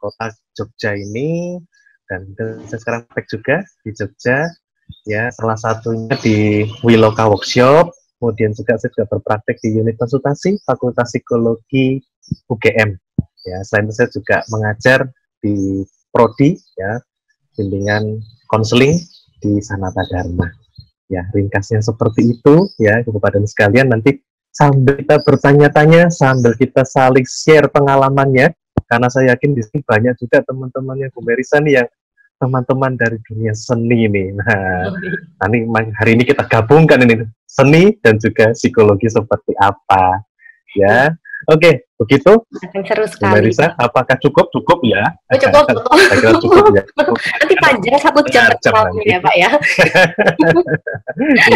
kota Jogja ini, dan saya sekarang praktek juga di Jogja, ya, salah satunya di Wiloka Workshop. Kemudian juga saya juga berpraktek di unit konsultasi Fakultas Psikologi UGM. Ya, selain itu saya juga mengajar di prodi, ya, bimbingan konseling di Sanata Dharma. Ya, ringkasnya seperti itu, ya, kepada sekalian. Nanti sambil kita bertanya-tanya, sambil kita saling share pengalamannya, karena saya yakin di sini banyak juga teman-temannya Bu Merisa nih yang teman-teman dari dunia seni nih. Nah, hari ini kita gabungkan ini seni dan juga psikologi seperti apa, ya. Oke, begitu. Akan seru sekali. Bu Merisa, apakah cukup? Cukup ya? Cukup. Saya kira cukup ya. Nanti panjang 1 jam ya, Pak ya.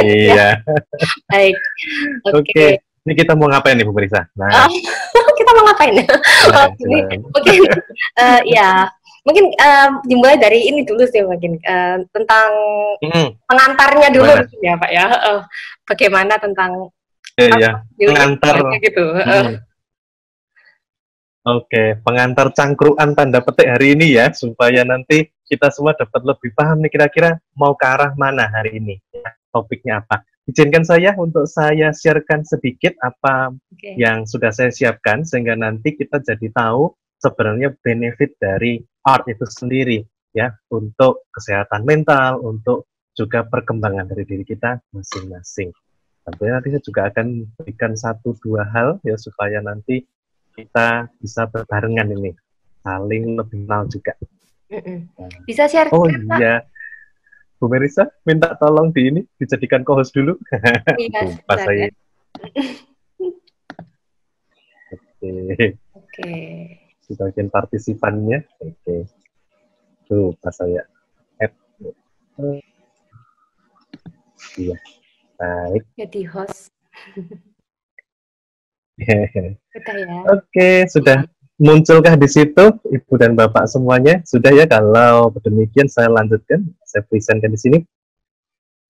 Iya. Baik. Oke. Ini kita mau ngapain nih Bu Merisa? Nah. Kita mau ngapain? Mungkin ya. Mungkin dimulai dari ini dulu sih mungkin tentang pengantarnya dulu ya Pak ya. Bagaimana tentang pengantar gitu. Oke, pengantar cangkruan tanda petik hari ini ya, supaya nanti kita semua dapat lebih paham nih kira-kira mau ke arah mana hari ini. Topiknya apa? Izinkan saya untuk saya sharekan sedikit apa yang sudah saya siapkan sehingga nanti kita jadi tahu sebenarnya benefit dari art itu sendiri ya, untuk kesehatan mental, untuk juga perkembangan dari diri kita masing-masing. Tentunya nanti saya juga akan berikan 1-2 hal ya supaya nanti kita bisa berbarengan ini, saling lebih kenal juga. Bisa share? Oh iya, Bu Merisa minta tolong dijadikan co-host dulu. Lupa saya. Oke. Sebagian partisipannya. Oke. Tuh, pas saya add. Iya. Baik. Jadi host. Oke, sudah munculkah di situ Ibu dan Bapak semuanya? Sudah ya, kalau demikian saya lanjutkan, saya presentkan di sini.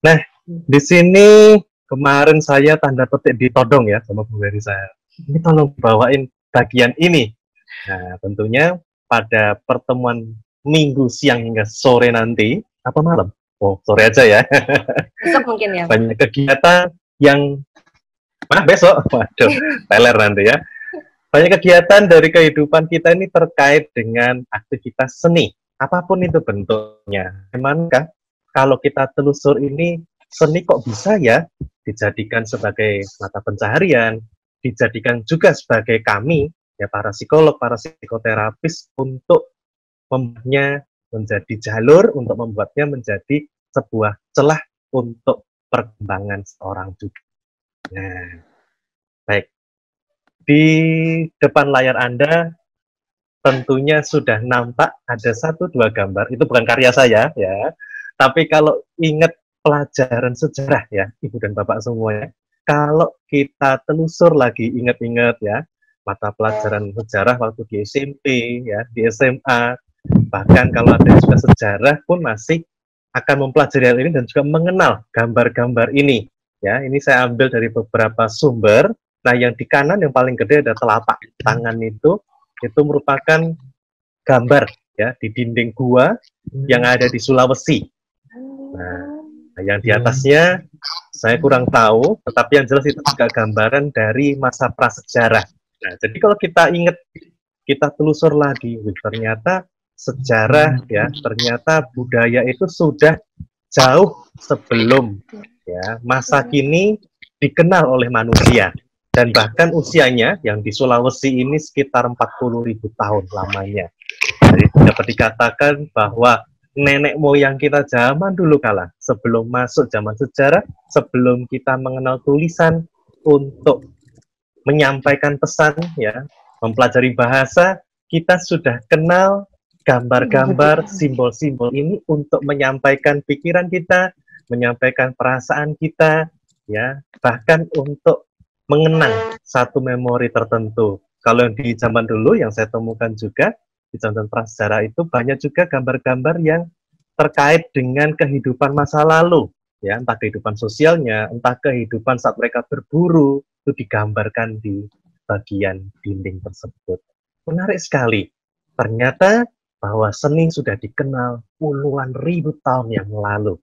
Nah, di sini kemarin saya tanda petik ditodong ya sama Bu Merisa. Ini tolong bawain bagian ini. Nah, tentunya pada pertemuan Minggu siang hingga sore nanti, apa malam? Oh, sore aja ya. Besok mungkin ya. Banyak kegiatan yang besok, waduh, teler nanti ya. Banyak kegiatan dari kehidupan kita ini terkait dengan aktivitas seni, apapun itu bentuknya. Gimana kalau kita telusur ini, seni kok bisa ya dijadikan sebagai mata pencaharian, dijadikan juga sebagai kami, ya para psikolog, para psikoterapis, untuk membuatnya menjadi jalur, untuk membuatnya menjadi sebuah celah untuk perkembangan seorang juga. Nah, baik. Di depan layar Anda tentunya sudah nampak ada 1-2 gambar. Itu bukan karya saya ya. Tapi kalau ingat pelajaran sejarah ya, Ibu dan Bapak semuanya, kalau kita telusur lagi, ingat-ingat ya, mata pelajaran sejarah waktu di SMP ya, di SMA, bahkan kalau ada yang suka sejarah pun masih akan mempelajari hal ini dan juga mengenal gambar-gambar ini. Ya, ini saya ambil dari beberapa sumber. Nah, yang di kanan yang paling gede ada telapak tangan itu merupakan gambar ya di dinding gua yang ada di Sulawesi. Nah, yang di atasnya saya kurang tahu, tetapi yang jelas itu juga gambaran dari masa prasejarah. Nah, jadi kalau kita ingat, kita telusur lagi, ternyata sejarah ya, ternyata budaya itu sudah jauh sebelum ya masa kini dikenal oleh manusia, dan bahkan usianya yang di Sulawesi ini sekitar 40.000 tahun lamanya. Jadi dapat dikatakan bahwa nenek moyang kita zaman dulu kala, sebelum masuk zaman sejarah, sebelum kita mengenal tulisan untuk menyampaikan pesan ya, mempelajari bahasa, kita sudah kenal gambar-gambar, simbol-simbol ini untuk menyampaikan pikiran kita, menyampaikan perasaan kita, ya, bahkan untuk mengenang satu memori tertentu. Kalau yang di zaman dulu yang saya temukan juga di zaman prasejarah itu banyak juga gambar-gambar yang terkait dengan kehidupan masa lalu, ya, entah kehidupan sosialnya, entah kehidupan saat mereka berburu, itu digambarkan di bagian dinding tersebut. Menarik sekali. Ternyata bahwa seni sudah dikenal puluhan ribu tahun yang lalu.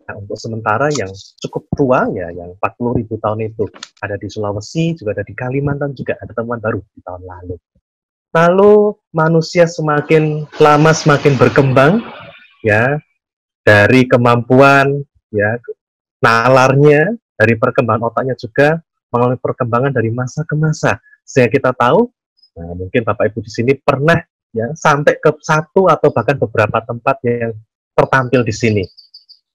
Nah, untuk sementara yang cukup tua ya, yang 40.000 tahun itu ada di Sulawesi, juga ada di Kalimantan, juga ada temuan baru di tahun lalu. Lalu manusia semakin lama semakin berkembang, ya, dari kemampuan, ya, nalarnya, dari perkembangan otaknya juga melalui perkembangan dari masa ke masa. Sehingga kita tahu, nah, mungkin Bapak Ibu di sini pernah ya sampai ke satu atau bahkan beberapa tempat yang tertampil di sini.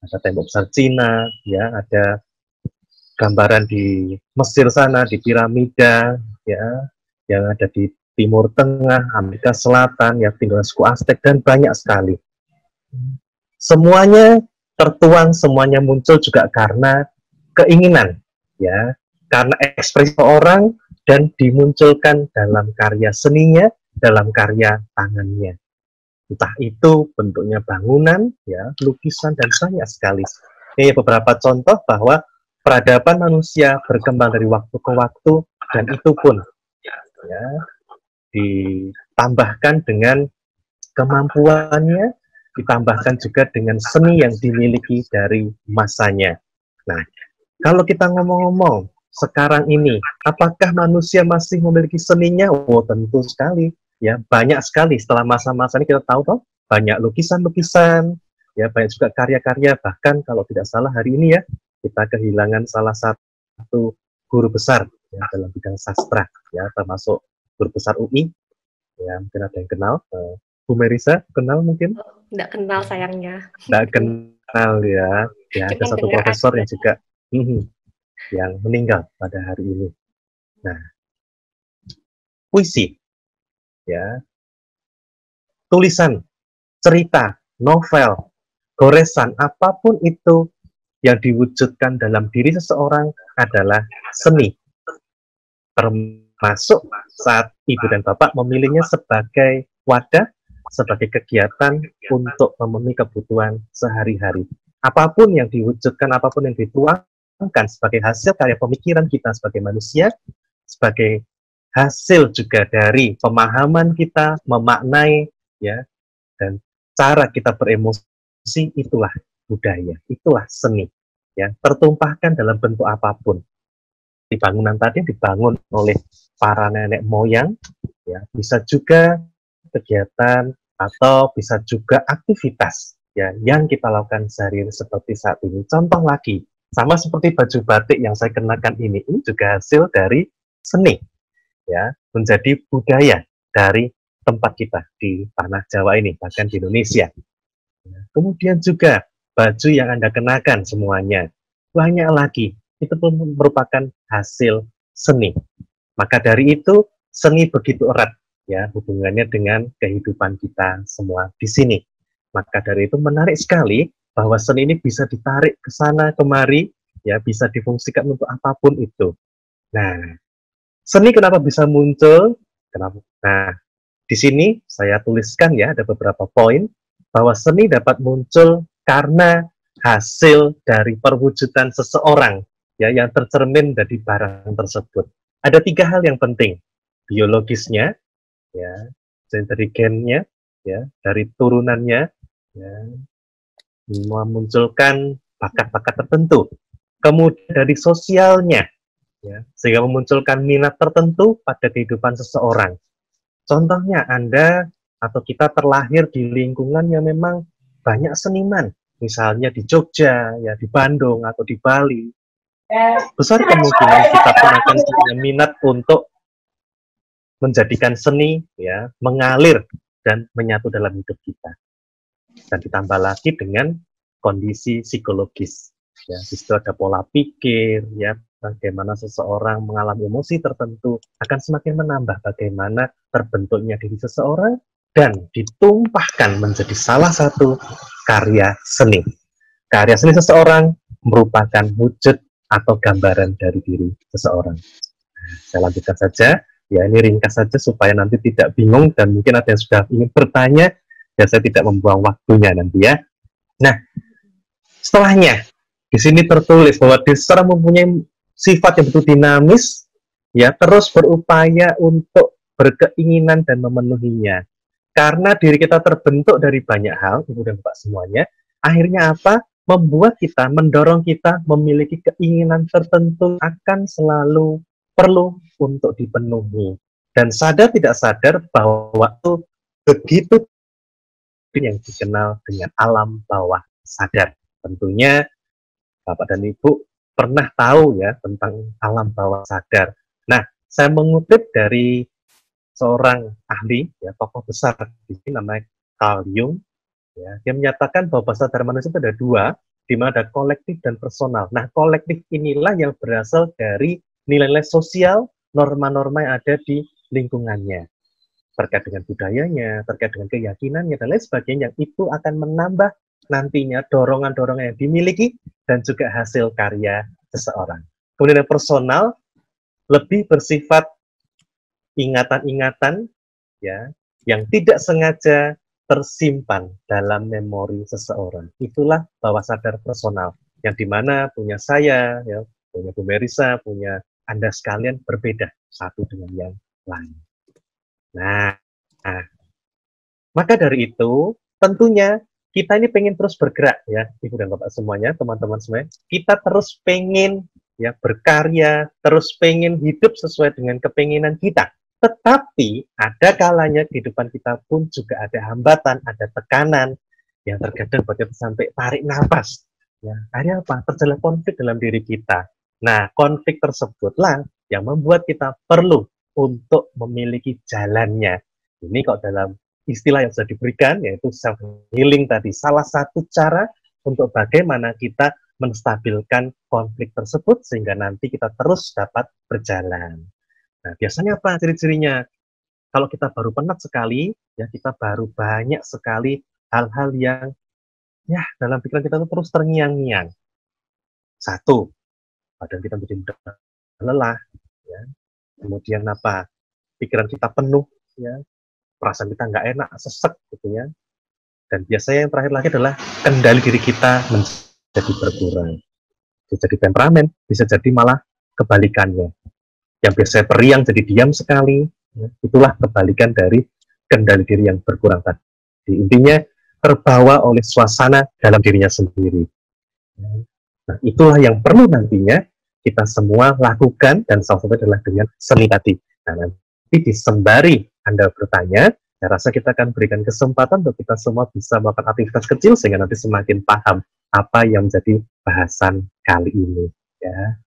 Ada tembok besar Cina, ya, ada gambaran di Mesir sana, di piramida, ya, yang ada di Timur Tengah, Amerika Selatan, ya, tinggal suku Aztec, dan banyak sekali. Semuanya tertuang, semuanya muncul juga karena keinginan, ya, karena ekspresi orang dan dimunculkan dalam karya seninya, dalam karya tangannya. Entah itu bentuknya bangunan, ya, lukisan, dan banyak sekali. Ini beberapa contoh bahwa peradaban manusia berkembang dari waktu ke waktu, dan itu pun ya, ditambahkan dengan kemampuannya, ditambahkan juga dengan seni yang dimiliki dari masanya. Nah, kalau kita ngomong-ngomong sekarang ini, apakah manusia masih memiliki seninya? Oh, tentu sekali. Ya, banyak sekali. Setelah masa-masa ini kita tahu toh, banyak lukisan-lukisan, ya, banyak juga karya-karya. Bahkan kalau tidak salah hari ini ya, kita kehilangan salah satu guru besar ya, dalam bidang sastra, ya, termasuk guru besar UI. Ya, mungkin ada yang kenal. Bu Merisa, kenal mungkin? Tidak kenal sayangnya. Tidak kenal ya. Ya, ada satu profesor yang juga yang meninggal pada hari ini. Nah, puisi, ya, tulisan, cerita, novel, goresan, apapun itu yang diwujudkan dalam diri seseorang adalah seni. Termasuk saat ibu dan bapak memilihnya sebagai wadah, sebagai kegiatan untuk memenuhi kebutuhan sehari-hari. Apapun yang diwujudkan, apapun yang dituangkan sebagai hasil karya pemikiran kita sebagai manusia, sebagai hasil juga dari pemahaman kita, memaknai, ya, dan cara kita beremosi, itulah budaya, itulah seni, ya, tertumpahkan dalam bentuk apapun. Di bangunan tadi dibangun oleh para nenek moyang, ya, bisa juga kegiatan atau bisa juga aktivitas, ya, yang kita lakukan sehari-hari seperti saat ini. Contoh lagi, sama seperti baju batik yang saya kenakan ini juga hasil dari seni, ya, menjadi budaya dari tempat kita di tanah Jawa ini, bahkan di Indonesia. Kemudian juga baju yang Anda kenakan semuanya, banyak lagi, itu pun merupakan hasil seni. Maka dari itu, seni begitu erat, ya, hubungannya dengan kehidupan kita semua di sini. Maka dari itu menarik sekali bahwa seni ini bisa ditarik ke sana kemari, ya, bisa difungsikan untuk apapun itu. Nah, seni kenapa bisa muncul? Kenapa? Nah, di sini saya tuliskan ya, ada beberapa poin bahwa seni dapat muncul karena hasil dari perwujudan seseorang, ya, yang tercermin dari barang tersebut. Ada 3 hal yang penting, biologisnya, ya, dari gennya, ya, dari turunannya, ya, memunculkan bakat-bakat tertentu. Kemudian dari sosialnya, ya, sehingga memunculkan minat tertentu pada kehidupan seseorang. Contohnya Anda atau kita terlahir di lingkungan yang memang banyak seniman, misalnya di Jogja, ya, di Bandung atau di Bali. Besar kemungkinan kita pun akan punya minat untuk menjadikan seni, ya, mengalir dan menyatu dalam hidup kita. Dan ditambah lagi dengan kondisi psikologis, ya, di situ ada pola pikir, ya, bagaimana seseorang mengalami emosi tertentu akan semakin menambah bagaimana terbentuknya diri seseorang dan ditumpahkan menjadi salah satu karya seni. Karya seni seseorang merupakan wujud atau gambaran dari diri seseorang. Saya lanjutkan saja, ya, ini ringkas saja supaya nanti tidak bingung dan mungkin ada yang sudah ingin bertanya, ya, saya tidak membuang waktunya nanti ya. Nah, setelahnya di sini tertulis bahwa seseorang mempunyai sifat yang betul dinamis, ya, terus berupaya untuk berkeinginan dan memenuhinya. Karena diri kita terbentuk dari banyak hal, Ibu dan Bapak semuanya, akhirnya apa? Membuat kita, mendorong kita memiliki keinginan tertentu akan selalu perlu untuk dipenuhi. Dan sadar tidak sadar bahwa itu begitu yang dikenal dengan alam bawah sadar. Tentunya Bapak dan Ibu pernah tahu ya tentang alam bawah sadar. Nah, saya mengutip dari seorang ahli, ya, tokoh besar di sini namanya Carl Jung, ya, dia menyatakan bahwa bawah sadar manusia itu ada dua, di mana ada kolektif dan personal. Nah, kolektif inilah yang berasal dari nilai-nilai sosial, norma-norma yang ada di lingkungannya, terkait dengan budayanya, terkait dengan keyakinannya, dan lain sebagainya, yang itu akan menambah nantinya dorongan-dorongan yang dimiliki dan juga hasil karya seseorang. Kemudian yang personal, lebih bersifat ingatan-ingatan ya yang tidak sengaja tersimpan dalam memori seseorang. Itulah bawah sadar personal yang dimana punya saya, ya, punya Bu Merisa, punya Anda sekalian berbeda satu dengan yang lain. Nah, maka dari itu tentunya kita ini pengen terus bergerak ya, Ibu dan Bapak semuanya, teman-teman semuanya. Kita terus pengen ya berkarya, terus pengen hidup sesuai dengan kepinginan kita. Tetapi ada kalanya kehidupan kita pun juga ada hambatan, ada tekanan yang terkadang buat kita sampai tarik nafas. Ya, akhirnya apa? Terjadi konflik dalam diri kita. Nah, konflik tersebutlah yang membuat kita perlu untuk memiliki jalannya. Ini kok dalam istilah yang sudah diberikan, yaitu self healing tadi. Salah satu cara untuk bagaimana kita menstabilkan konflik tersebut sehingga nanti kita terus dapat berjalan. Nah, biasanya apa ciri-cirinya? Kalau kita baru penat sekali, ya kita baru banyak sekali hal-hal yang ya dalam pikiran kita itu terus terngiang-ngiang. Satu, badan kita menjadi mudah lelah, ya. Kemudian apa? Pikiran kita penuh, ya. Perasaan kita nggak enak, sesek, gitu ya. Dan biasanya yang terakhir lagi adalah kendali diri kita menjadi berkurang. Bisa jadi temperamen, bisa jadi malah kebalikannya. Yang biasanya periang jadi diam sekali, ya, itulah kebalikan dari kendali diri yang berkurang tadi. Intinya terbawa oleh suasana dalam dirinya sendiri. Nah, itulah yang perlu nantinya kita semua lakukan, dan salah satunya adalah dengan seni tadi. Nah, nanti disembari Anda bertanya, saya rasa kita akan berikan kesempatan untuk kita semua bisa melakukan aktivitas kecil sehingga nanti semakin paham apa yang menjadi bahasan kali ini. Ya.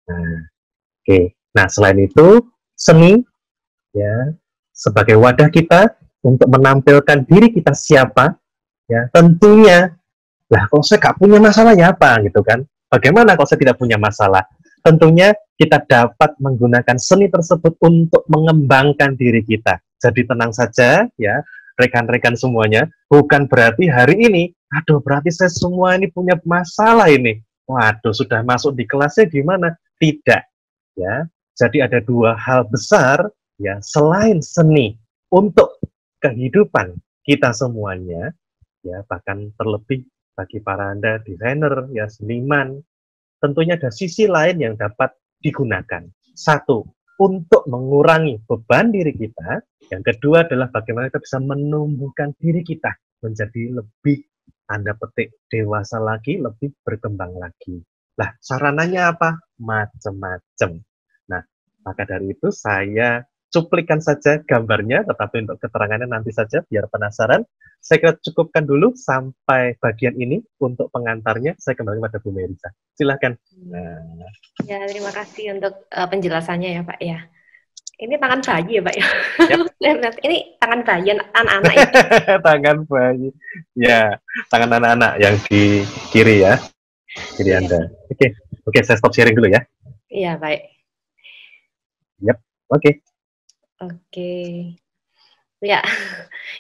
Nah, oke. Nah, selain itu, seni ya sebagai wadah kita untuk menampilkan diri kita siapa, ya tentunya. Lah, kalau saya nggak punya masalah ya apa gitu kan? Bagaimana kalau saya tidak punya masalah? Tentunya kita dapat menggunakan seni tersebut untuk mengembangkan diri kita. Jadi tenang saja ya, rekan-rekan semuanya. Bukan berarti hari ini, aduh berarti saya semua ini punya masalah ini. Waduh, sudah masuk di kelasnya gimana? Tidak. Ya, jadi ada dua hal besar ya selain seni untuk kehidupan kita semuanya, ya bahkan terlebih bagi para Anda desainer, ya seniman, tentunya ada sisi lain yang dapat digunakan. Satu, untuk mengurangi beban diri kita. Yang kedua adalah bagaimana kita bisa menumbuhkan diri kita menjadi lebih, tanda petik, dewasa lagi, lebih berkembang lagi. Lah, sarananya apa? Macam-macam. Nah, maka dari itu saya cuplikan saja gambarnya, tetapi untuk keterangannya nanti saja, biar penasaran. Saya kira cukupkan dulu sampai bagian ini untuk pengantarnya. Saya kembali kepada Bu Merisa. Silakan. Nah. Ya, terima kasih untuk penjelasannya ya Pak ya. Ini tangan bayi ya Pak ya? Yep. Ini tangan bayi anak-anak ya? Tangan bayi. Ya, tangan anak-anak yang di kiri ya. Kiri ya. Anda. Oke, saya stop sharing dulu ya. Iya, baik. Yap, oke. Oke. Ya,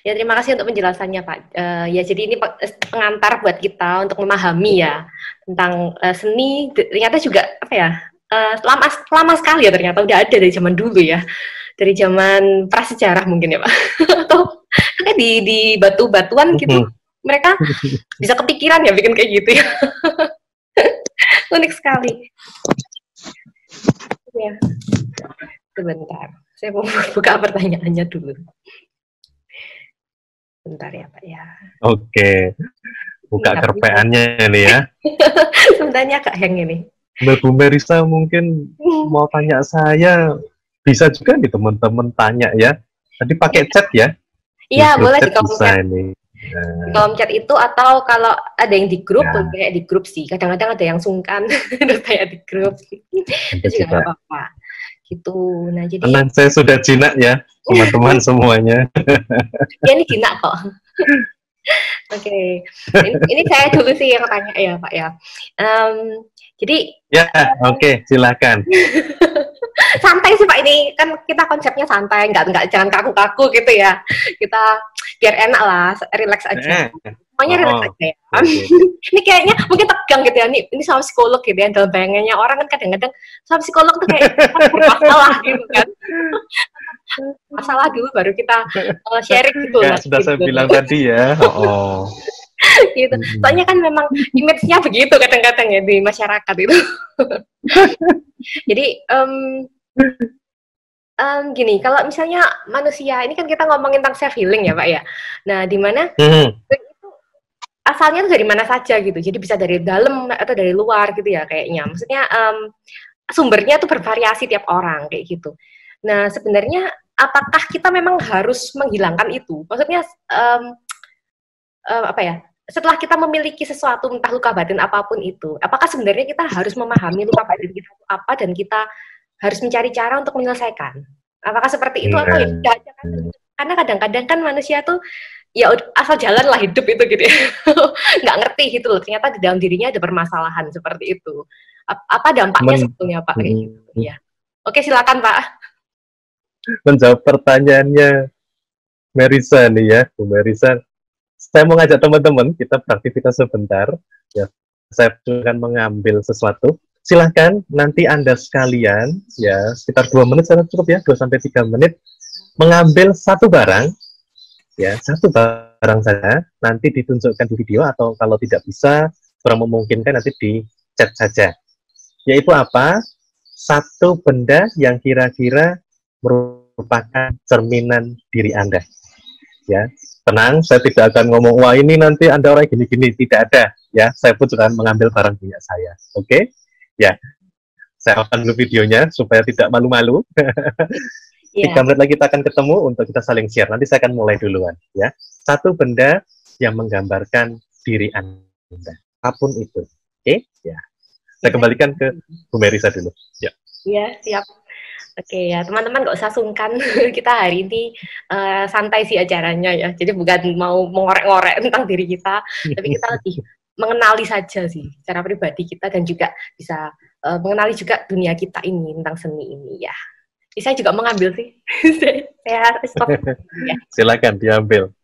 ya terima kasih untuk penjelasannya Pak. Ya jadi ini pengantar buat kita untuk memahami ya tentang seni. Ternyata juga apa ya lama sekali ya ternyata udah ada dari zaman dulu ya, dari zaman prasejarah mungkin ya Pak. Atau kayak di batu-batuan gitu mereka bisa kepikiran ya bikin kayak gitu ya. Unik sekali. Ya, sebentar. Saya mau buka pertanyaannya dulu. Bentar ya Pak ya. Oke, buka kerpeannya nih ya. Sebenarnya Kak yang ini. Mbak Bu Merisa mungkin mau tanya saya, bisa juga nih teman-teman tanya ya. Tadi pakai chat ya? Iya, boleh di kolom chat. Di kolom chat itu, atau kalau ada yang di grup, kayak di grup sih. Kadang-kadang ada yang sungkan, terus kayak di grup. Itu juga nggak apa-apa. Gitu. Nah, jadi... Tenang, saya sudah jinak ya, teman-teman semuanya. Ya, ini jinak kok. Oke. Ini saya dulu sih yang tanya ya, Pak ya. Jadi... Ya, oke, silakan. Santai sih Pak, ini kan kita konsepnya santai, nggak jangan kaku-kaku gitu ya. Kita biar enak lah, relax aja. Semuanya relax aja ya. Ini kayaknya mungkin tegang gitu ya. Ini sama psikolog gitu ya. Dalam bayangannya orang kan kadang-kadang sama psikolog tuh kayak bermasalah gitu kan. Masalah dulu baru kita sharing gitu lah. Sudah gitu. Saya bilang tadi ya. Gitu. Soalnya kan memang image-nya begitu kadang-kadang ya di masyarakat itu. Jadi gini, kalau misalnya manusia ini kan kita ngomongin tentang self healing ya Pak ya. Nah, di mana itu asalnya tuh dari mana saja gitu. Jadi bisa dari dalam atau dari luar gitu ya kayaknya. Maksudnya sumbernya tuh bervariasi tiap orang kayak gitu. Nah, sebenarnya apakah kita memang harus menghilangkan itu? Maksudnya apa ya? Setelah kita memiliki sesuatu, entah luka batin apapun itu, apakah sebenarnya kita harus memahami luka batin kita itu apa dan kita harus mencari cara untuk menyelesaikan? Apakah seperti itu atau ya tidak aja kan? Karena kadang-kadang kan manusia tuh ya asal jalan lah hidup itu gitu ya. Nggak ngerti gitu loh, ternyata di dalam dirinya ada permasalahan seperti itu. Apa dampaknya sebetulnya Pak? Gitu. Ya. Oke, silakan Pak. Menjawab pertanyaannya Merisa nih ya, Bu Merisa. Saya mau ngajak teman-teman kita beraktivitas sebentar. Ya, saya akan mengambil sesuatu. Silahkan nanti Anda sekalian, ya sekitar 2 menit sangat cukup ya, 2-3 menit, mengambil satu barang, ya satu barang saja, nanti ditunjukkan di video atau kalau tidak bisa, kurang memungkinkan nanti di chat saja. Yaitu apa? Satu benda yang kira-kira merupakan cerminan diri Anda. Ya, tenang, saya tidak akan ngomong, wah ini nanti Anda orang gini-gini, tidak ada. Ya, saya pun juga mengambil barang punya saya. Oke? Ya, saya akan dulu videonya supaya tidak malu-malu. 3 menit lagi kita akan ketemu untuk kita saling share. Nanti saya akan mulai duluan. Ya, satu benda yang menggambarkan diri Anda, apapun itu. Oke? Ya, saya kembalikan ke Bu Merisa dulu. Ya. Iya, siap. Oke ya, teman-teman nggak usah sungkan. Kita hari ini santai sih acaranya ya. Jadi bukan mau mengorek-ngorek tentang diri kita, tapi kita lebih mengenali saja sih secara pribadi kita dan juga bisa mengenali juga dunia kita ini tentang seni ini ya. Jadi saya juga mengambil sih. Saya stop. Ya. Silakan diambil.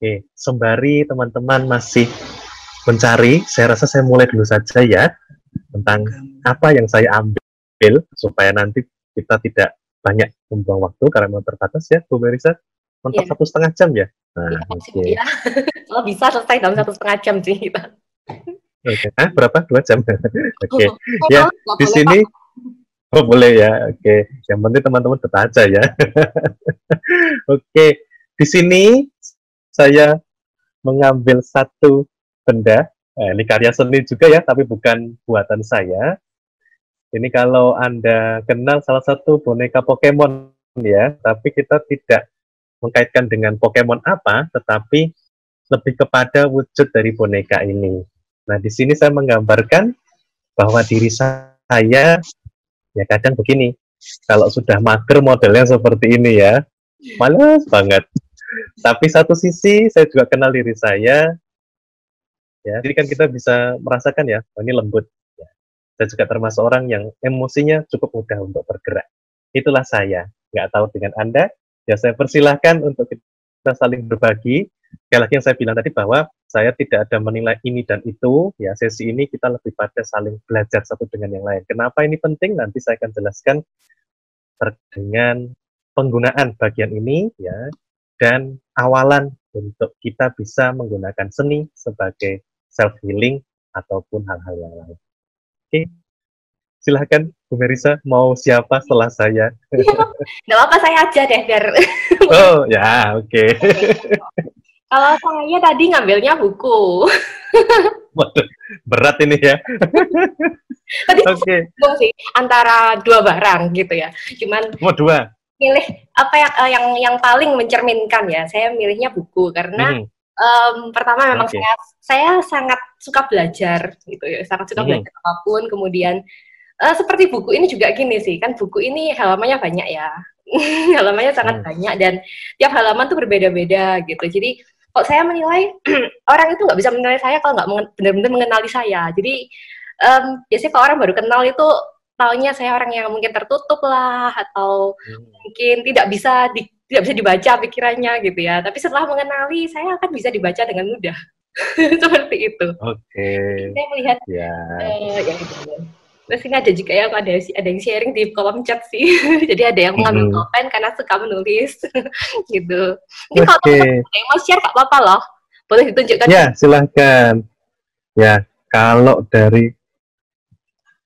Oke, sembari teman-teman masih mencari, saya rasa saya mulai dulu saja ya tentang apa yang saya ambil supaya nanti kita tidak banyak membuang waktu karena terbatas ya, Bu Merisa. Untuk 1,5 jam ya. Nah, ya. Kalau bisa selesai dalam 1,5 jam sih kita. Oke, berapa? 2 jam. Oke, ya di sini. Oh boleh ya. Oke, yang penting teman-teman tetap aja ya. Oke, di sini saya mengambil satu benda, ini karya seni juga ya, tapi bukan buatan saya. Ini kalau Anda kenal salah satu boneka Pokemon ya, tapi kita tidak mengkaitkan dengan Pokemon apa, tetapi lebih kepada wujud dari boneka ini. Nah, di sini saya menggambarkan bahwa diri saya, ya kadang begini, kalau sudah mager modelnya seperti ini ya, malas banget. Tapi satu sisi saya juga kenal diri saya, ya, jadi kan kita bisa merasakan ya, oh, ini lembut. Ya. Saya juga termasuk orang yang emosinya cukup mudah untuk bergerak. Itulah saya. Nggak tahu dengan Anda, ya saya persilahkan untuk kita saling berbagi. Sekali lagi yang saya bilang tadi bahwa saya tidak ada menilai ini dan itu, ya sesi ini kita lebih pada saling belajar satu dengan yang lain. Kenapa ini penting? Nanti saya akan jelaskan dengan penggunaan bagian ini, ya, dan awalan untuk kita bisa menggunakan seni sebagai self-healing ataupun hal-hal yang lain. Oke, silahkan Bu Merisa, mau siapa setelah saya? Nggak apa-apa, saya aja deh, biar. Oh, ya, oke. Kalau saya tadi ngambilnya buku. Waduh, berat ini ya. Tadi sih antara dua barang gitu ya. Cuman dua. Milih apa yang paling mencerminkan ya. Saya milihnya buku karena pertama memang saya sangat suka belajar gitu ya. Sangat suka belajar apapun. Kemudian seperti buku ini juga gini sih, kan buku ini halamannya banyak ya. Halamannya sangat banyak dan tiap halaman tuh berbeda-beda gitu. Jadi kalau saya menilai orang itu nggak bisa menilai saya kalau nggak benar-benar mengenali saya. Jadi biasanya kalau orang baru kenal itu taunya saya orang yang mungkin tertutup lah atau mungkin tidak bisa dibaca pikirannya gitu ya. Tapi setelah mengenali saya akan bisa dibaca dengan mudah. Seperti itu. Oke. Saya melihat yang itu. Terus ini ada juga yang ada yang sharing di kolom chat sih. Jadi ada yang mengambil pulpen karena suka menulis gitu. Mungkin kalau teman-teman mau share nggak apa-apa loh. Boleh ditunjukkan. Ya, silahkan. Ya, kalau dari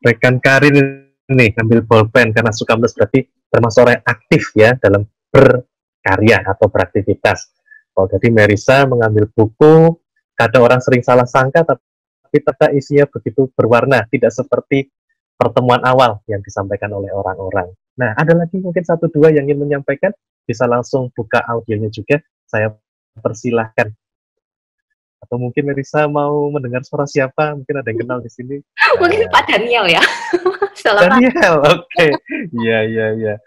rekan Karin ini ambil pulpen karena suka menulis, berarti termasuk orang yang aktif ya dalam berkarya atau beraktivitas. Kalau dari Merisa mengambil buku, kadang orang sering salah sangka, tapi ternyata isinya begitu berwarna, tidak seperti pertemuan awal yang disampaikan oleh orang-orang. Nah, ada lagi mungkin satu dua yang ingin menyampaikan, bisa langsung buka audionya juga, saya persilahkan. Atau mungkin Merisa mau mendengar suara siapa? Mungkin ada yang kenal di sini. Mungkin Pak Daniel ya. Daniel, oke. Iya.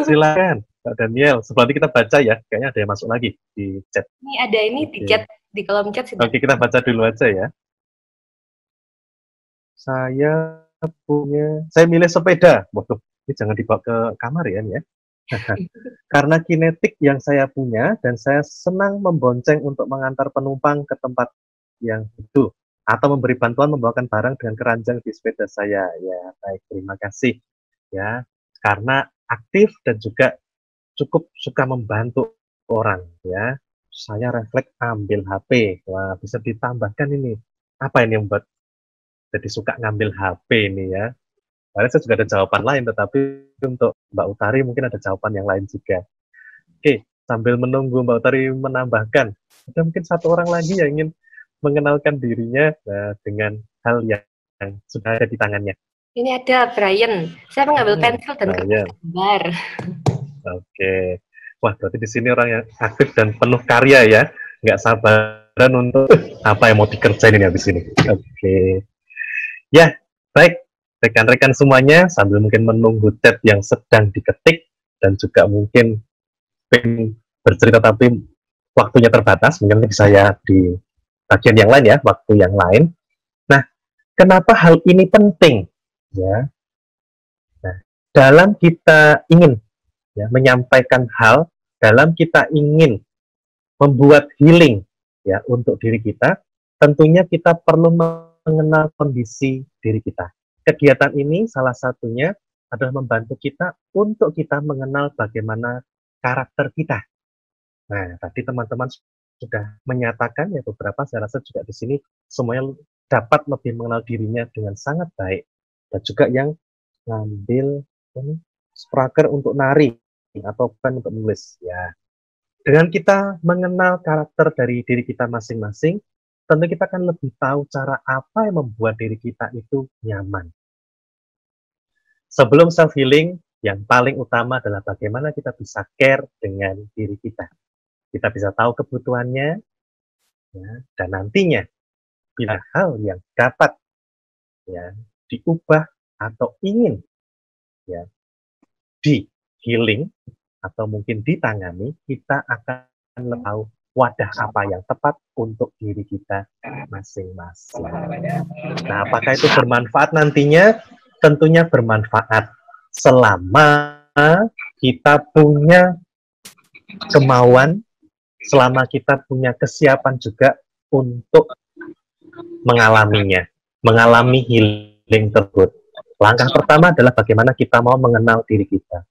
Silakan, Pak Daniel. Seperti kita baca ya, kayaknya ada yang masuk lagi di chat. Ini ada di chat, di kolom chat. Oke, kita baca dulu aja ya. Saya milih sepeda. Waduh, ini jangan dibawa ke kamar ya. Karena kinetik yang saya punya dan saya senang membonceng untuk mengantar penumpang ke tempat yang itu atau memberi bantuan membawakan barang dengan keranjang di sepeda saya. Ya, baik, terima kasih. Ya, karena aktif dan juga cukup suka membantu orang ya. Saya refleks ambil HP. Wah, bisa ditambahkan ini. Apa ini yang membuat jadi suka ngambil HP ini ya? Karena saya juga ada jawaban lain, tetapi untuk Mbak Utari mungkin ada jawaban yang lain juga. Oke, sambil menunggu Mbak Utari menambahkan, ada mungkin satu orang lagi yang ingin mengenalkan dirinya dengan hal yang sudah ada di tangannya. Ini ada Brian. Saya mengambil pensil dan kertas gambar. Oke. Wah, berarti di sini orang yang aktif dan penuh karya ya. Nggak sabaran untuk apa yang mau dikerjain ini habis ini. Oke. Ya, baik. Rekan-rekan semuanya, sambil mungkin menunggu chat yang sedang diketik, dan juga mungkin pengen bercerita tapi waktunya terbatas, mungkin bisa ya di bagian yang lain ya, waktu yang lain. Nah, kenapa hal ini penting? Ya, nah, dalam kita ingin ya, menyampaikan hal, dalam kita ingin membuat healing ya untuk diri kita, tentunya kita perlu mengenal kondisi diri kita. Kegiatan ini salah satunya adalah membantu kita untuk kita mengenal bagaimana karakter kita. Nah, tadi teman-teman sudah menyatakan ya beberapa, saya rasa juga di sini semuanya dapat lebih mengenal dirinya dengan sangat baik. Dan juga yang ngambil spraker untuk nari atau pen untuk menulis ya. Dengan kita mengenal karakter dari diri kita masing-masing, tentu kita akan lebih tahu cara apa yang membuat diri kita itu nyaman. Sebelum self-healing, yang paling utama adalah bagaimana kita bisa care dengan diri kita. Kita bisa tahu kebutuhannya, ya, dan nantinya bila hal yang dapat ya diubah atau ingin ya di healing atau mungkin ditangani, kita akan tahu wadah apa yang tepat untuk diri kita masing-masing. Nah, apakah itu bermanfaat nantinya? Tentunya bermanfaat selama kita punya kemauan, selama kita punya kesiapan juga untuk mengalaminya, mengalami healing tersebut. Langkah pertama adalah bagaimana kita mau mengenal diri kita.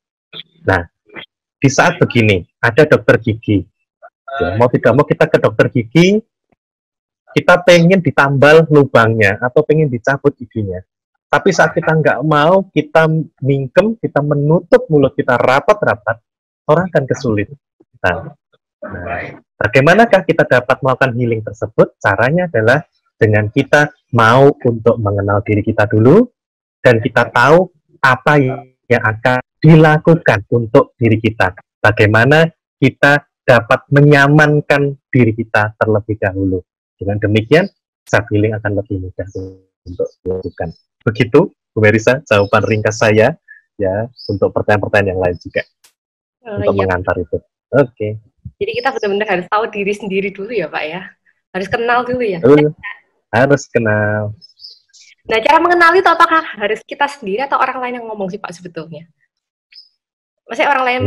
Nah, di saat begini, ada dokter gigi. Ya, mau tidak mau kita ke dokter gigi, kita pengen ditambal lubangnya atau pengen dicabut giginya. Tapi saat kita nggak mau, kita mingkem, kita menutup mulut kita rapat-rapat, orang akan kesulitan. Nah, bagaimanakah kita dapat melakukan healing tersebut? Caranya adalah dengan kita mau untuk mengenal diri kita dulu, dan kita tahu apa yang akan dilakukan untuk diri kita. Bagaimana kita dapat menyamankan diri kita terlebih dahulu. Dengan demikian, self-healing akan lebih mudah untuk dilakukan. Begitu, Bu Merisa, jawaban ringkas saya ya untuk pertanyaan-pertanyaan yang lain juga untuk mengantar itu. Oke. Jadi kita benar-benar harus tahu diri sendiri dulu ya, Pak ya. Harus kenal dulu ya. Harus kenal. Nah, cara mengenali itu apakah harus kita sendiri atau orang lain yang ngomong sih, Pak, sebetulnya? Maksudnya orang lain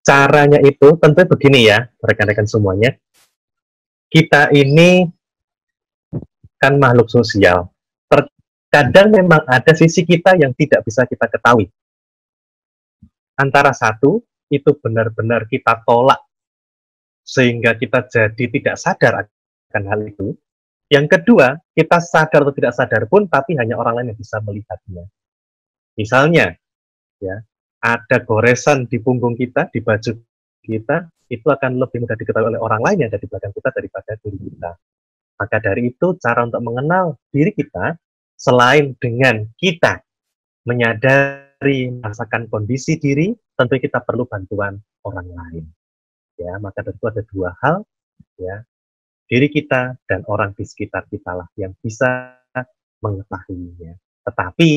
caranya itu tentu begini ya, rekan-rekan semuanya. Kita ini kan makhluk sosial. Terkadang memang ada sisi kita yang tidak bisa kita ketahui. Antara satu, itu benar-benar kita tolak, sehingga kita jadi tidak sadar akan hal itu. Yang kedua, kita sadar atau tidak sadar pun, tapi hanya orang lain yang bisa melihatnya. Misalnya, ya, ada goresan di punggung kita, di baju kita, itu akan lebih mudah diketahui oleh orang lain yang ada di belakang kita daripada diri kita. Maka dari itu, cara untuk mengenal diri kita, selain dengan kita menyadari, merasakan kondisi diri, tentu kita perlu bantuan orang lain. Ya, maka dari itu ada dua hal, ya, diri kita dan orang di sekitar kita lah yang bisa mengetahuinya. Tetapi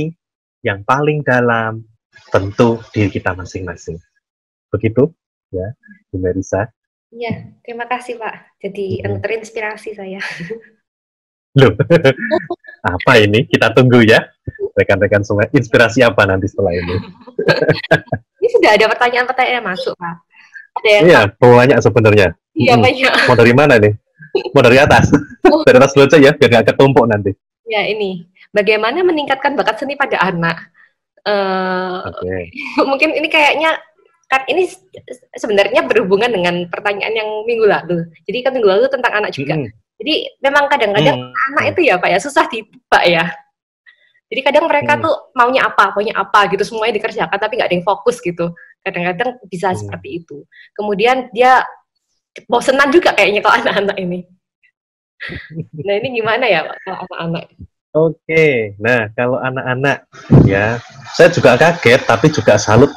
yang paling dalam tentu diri kita masing-masing. Begitu, ya, Bu Merisa. Iya, terima kasih Pak. Jadi terinspirasi saya. Loh, apa ini? Kita tunggu ya, rekan-rekan semua. Inspirasi apa nanti setelah ini? Ini sudah ada pertanyaan-pertanyaan yang masuk, Pak. Ada yang iya, banyak sebenarnya. Iya, banyak. Mau dari mana nih? Mau dari atas? Dari atas dulu aja ya, biar nggak ketumpuk nanti. Ya, ini. Bagaimana meningkatkan bakat seni pada anak? Mungkin ini kayaknya kan ini sebenarnya berhubungan dengan pertanyaan yang minggu lalu. Jadi kan minggu lalu tentang anak juga. Jadi memang kadang-kadang anak itu ya Pak ya susah ditebak ya. Jadi kadang mereka tuh maunya apa gitu semuanya dikerjakan tapi nggak ada yang fokus gitu. Kadang-kadang bisa seperti itu. Kemudian dia bosenan juga kayaknya kalau anak-anak ini. Nah ini gimana ya Pak kalau anak-anak? Oke, nah kalau anak-anak ya, saya juga kaget tapi juga salut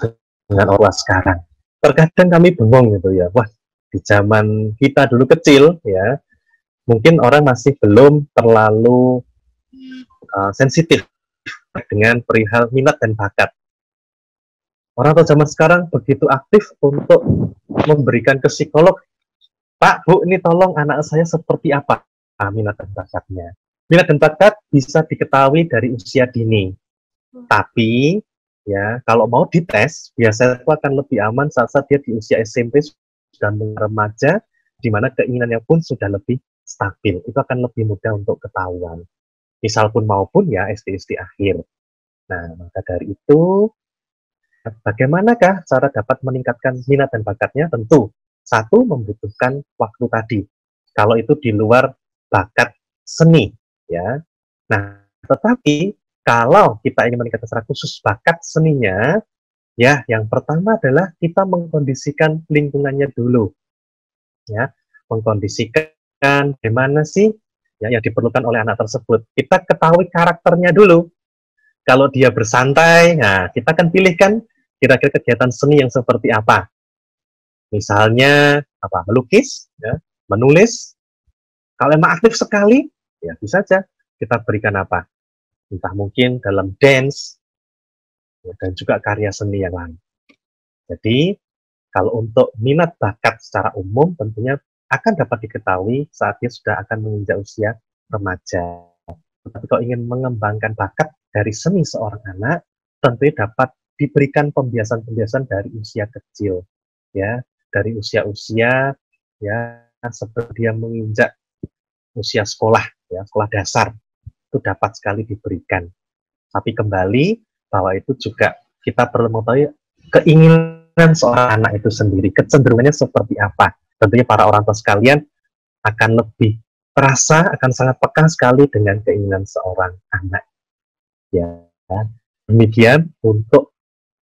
dengan orang sekarang. Terkadang kami bengong gitu ya, wah di zaman kita dulu kecil ya, mungkin orang masih belum terlalu sensitif dengan perihal minat dan bakat. Orang tua zaman sekarang begitu aktif untuk memberikan ke psikolog, Pak, Bu, ini tolong anak saya seperti apa minat dan bakatnya. Minat dan bakat bisa diketahui dari usia dini. Tapi ya kalau mau dites, biasanya itu akan lebih aman saat dia di usia SMP sudah remaja, di mana keinginannya pun sudah lebih stabil. Itu akan lebih mudah untuk ketahuan. Misal pun maupun ya SD akhir. Nah, maka dari itu, bagaimanakah cara dapat meningkatkan minat dan bakatnya? Tentu, satu membutuhkan waktu tadi. Kalau itu di luar bakat seni, ya. Nah, tetapi kalau kita ingin meningkatkan secara khusus bakat seninya, Ya, yang pertama adalah kita mengkondisikan lingkungannya dulu. Ya, mengkondisikan gimana sih ya yang diperlukan oleh anak tersebut. Kita ketahui karakternya dulu. Kalau dia bersantai, nah kita akan pilihkan kira-kira kegiatan seni yang seperti apa. Misalnya apa? Melukis, ya, menulis. Kalau emang aktif sekali, ya bisa saja kita berikan apa? Entah mungkin dalam dance, ya, dan juga karya seni yang lain. Jadi, kalau untuk minat bakat secara umum tentunya akan dapat diketahui saat dia sudah akan menginjak usia remaja. Tetapi kalau ingin mengembangkan bakat dari seni seorang anak, tentunya dapat diberikan pembiasan-pembiasan dari usia kecil, ya, dari usia-usia ya sebelum dia menginjak usia sekolah, ya, sekolah dasar itu dapat sekali diberikan. Tapi kembali bahwa itu juga kita perlu mengetahui keinginan seorang anak itu sendiri, kecenderungannya seperti apa. Tentunya para orang tua sekalian akan lebih terasa, akan sangat peka sekali dengan keinginan seorang anak. Ya, demikian untuk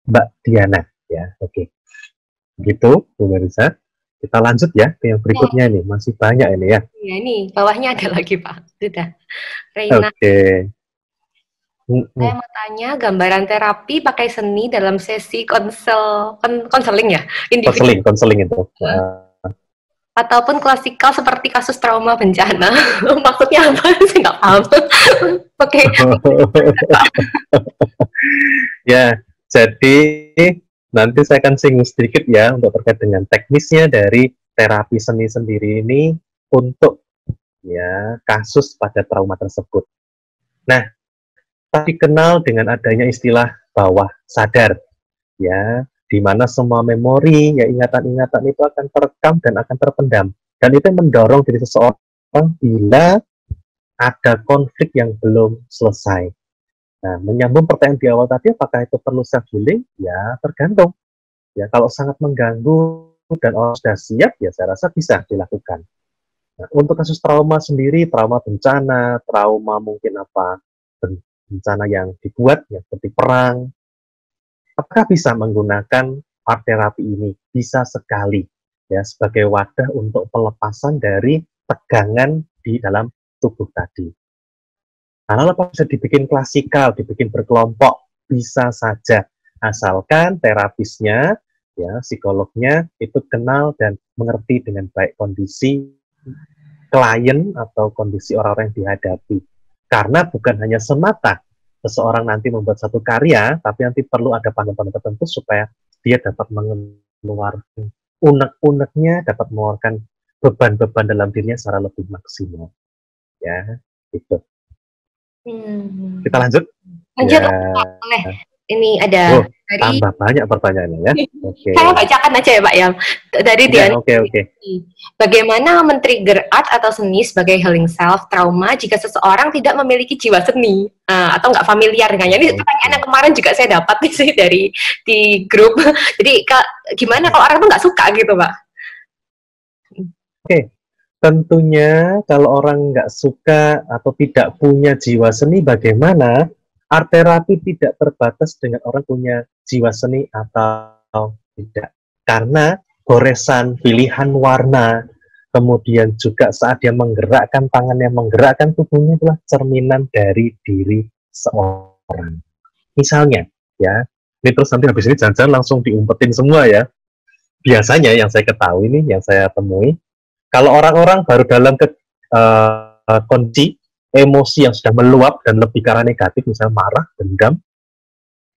Mbak Diana. Ya, oke. Begitu, Bu Marisa. Kita lanjut ya ke yang berikutnya nih. Masih banyak ini ya. Iya, ini bawahnya ada lagi, Pak. Sudah. Reina. Oke. Saya mau tanya, gambaran terapi pakai seni dalam sesi konseling ya? Individu. Konseling itu. Ataupun klasikal seperti kasus trauma bencana. Maksudnya apa? Saya nggak paham. Oke. Ya, jadi nanti saya akan singgung sedikit ya untuk terkait dengan teknisnya dari terapi seni sendiri ini untuk ya kasus pada trauma tersebut. Nah, tadi kenal dengan adanya istilah bawah sadar, ya, di mana semua memori, ya ingatan-ingatan itu akan terekam dan akan terpendam. Dan itu mendorong diri seseorang bila ada konflik yang belum selesai. Nah, menyambung pertanyaan di awal tadi, apakah itu perlu self healing? Ya, tergantung. Ya, kalau sangat mengganggu dan orang sudah siap, ya saya rasa bisa dilakukan. Nah, untuk kasus trauma sendiri, trauma bencana, trauma mungkin apa, bencana yang dibuat, ya seperti perang, apakah bisa menggunakan art terapi ini? Bisa sekali, ya, sebagai wadah untuk pelepasan dari tegangan di dalam tubuh tadi. Nah, lalu bisa dibikin klasikal, dibikin berkelompok, bisa saja. Asalkan terapisnya, ya, psikolognya itu kenal dan mengerti dengan baik kondisi klien atau kondisi orang-orang yang dihadapi. Karena bukan hanya semata seseorang nanti membuat satu karya, tapi nanti perlu ada panduan tertentu supaya dia dapat mengeluarkan unek-uneknya, dapat mengeluarkan beban-beban dalam dirinya secara lebih maksimal. Ya, gitu. Kita lanjut. Lanjut, ya. Boleh. Ini ada dari tambah banyak pertanyaannya ya. Oke. Saya bacakan aja ya Pak ya. Dari Diana. Oke. Bagaimana men-trigger art atau seni sebagai healing self trauma jika seseorang tidak memiliki jiwa seni atau nggak familiar dengannya? Ini pertanyaan yang kemarin juga saya dapat sih dari di grup. Jadi gimana kalau orang tuh nggak suka gitu Pak? Oke. Tentunya kalau orang nggak suka atau tidak punya jiwa seni, bagaimana? Art terapi tidak terbatas dengan orang punya jiwa seni atau tidak. Karena goresan, pilihan warna, kemudian juga saat dia menggerakkan tangannya, menggerakkan tubuhnya adalah cerminan dari diri seorang. Misalnya, ya, ini terus nanti habis ini jangan-jangan langsung diumpetin semua ya. Biasanya yang saya ketahui nih, yang saya temui, kalau orang-orang baru dalam kondisi emosi yang sudah meluap dan lebih ke arah negatif, misalnya marah, dendam,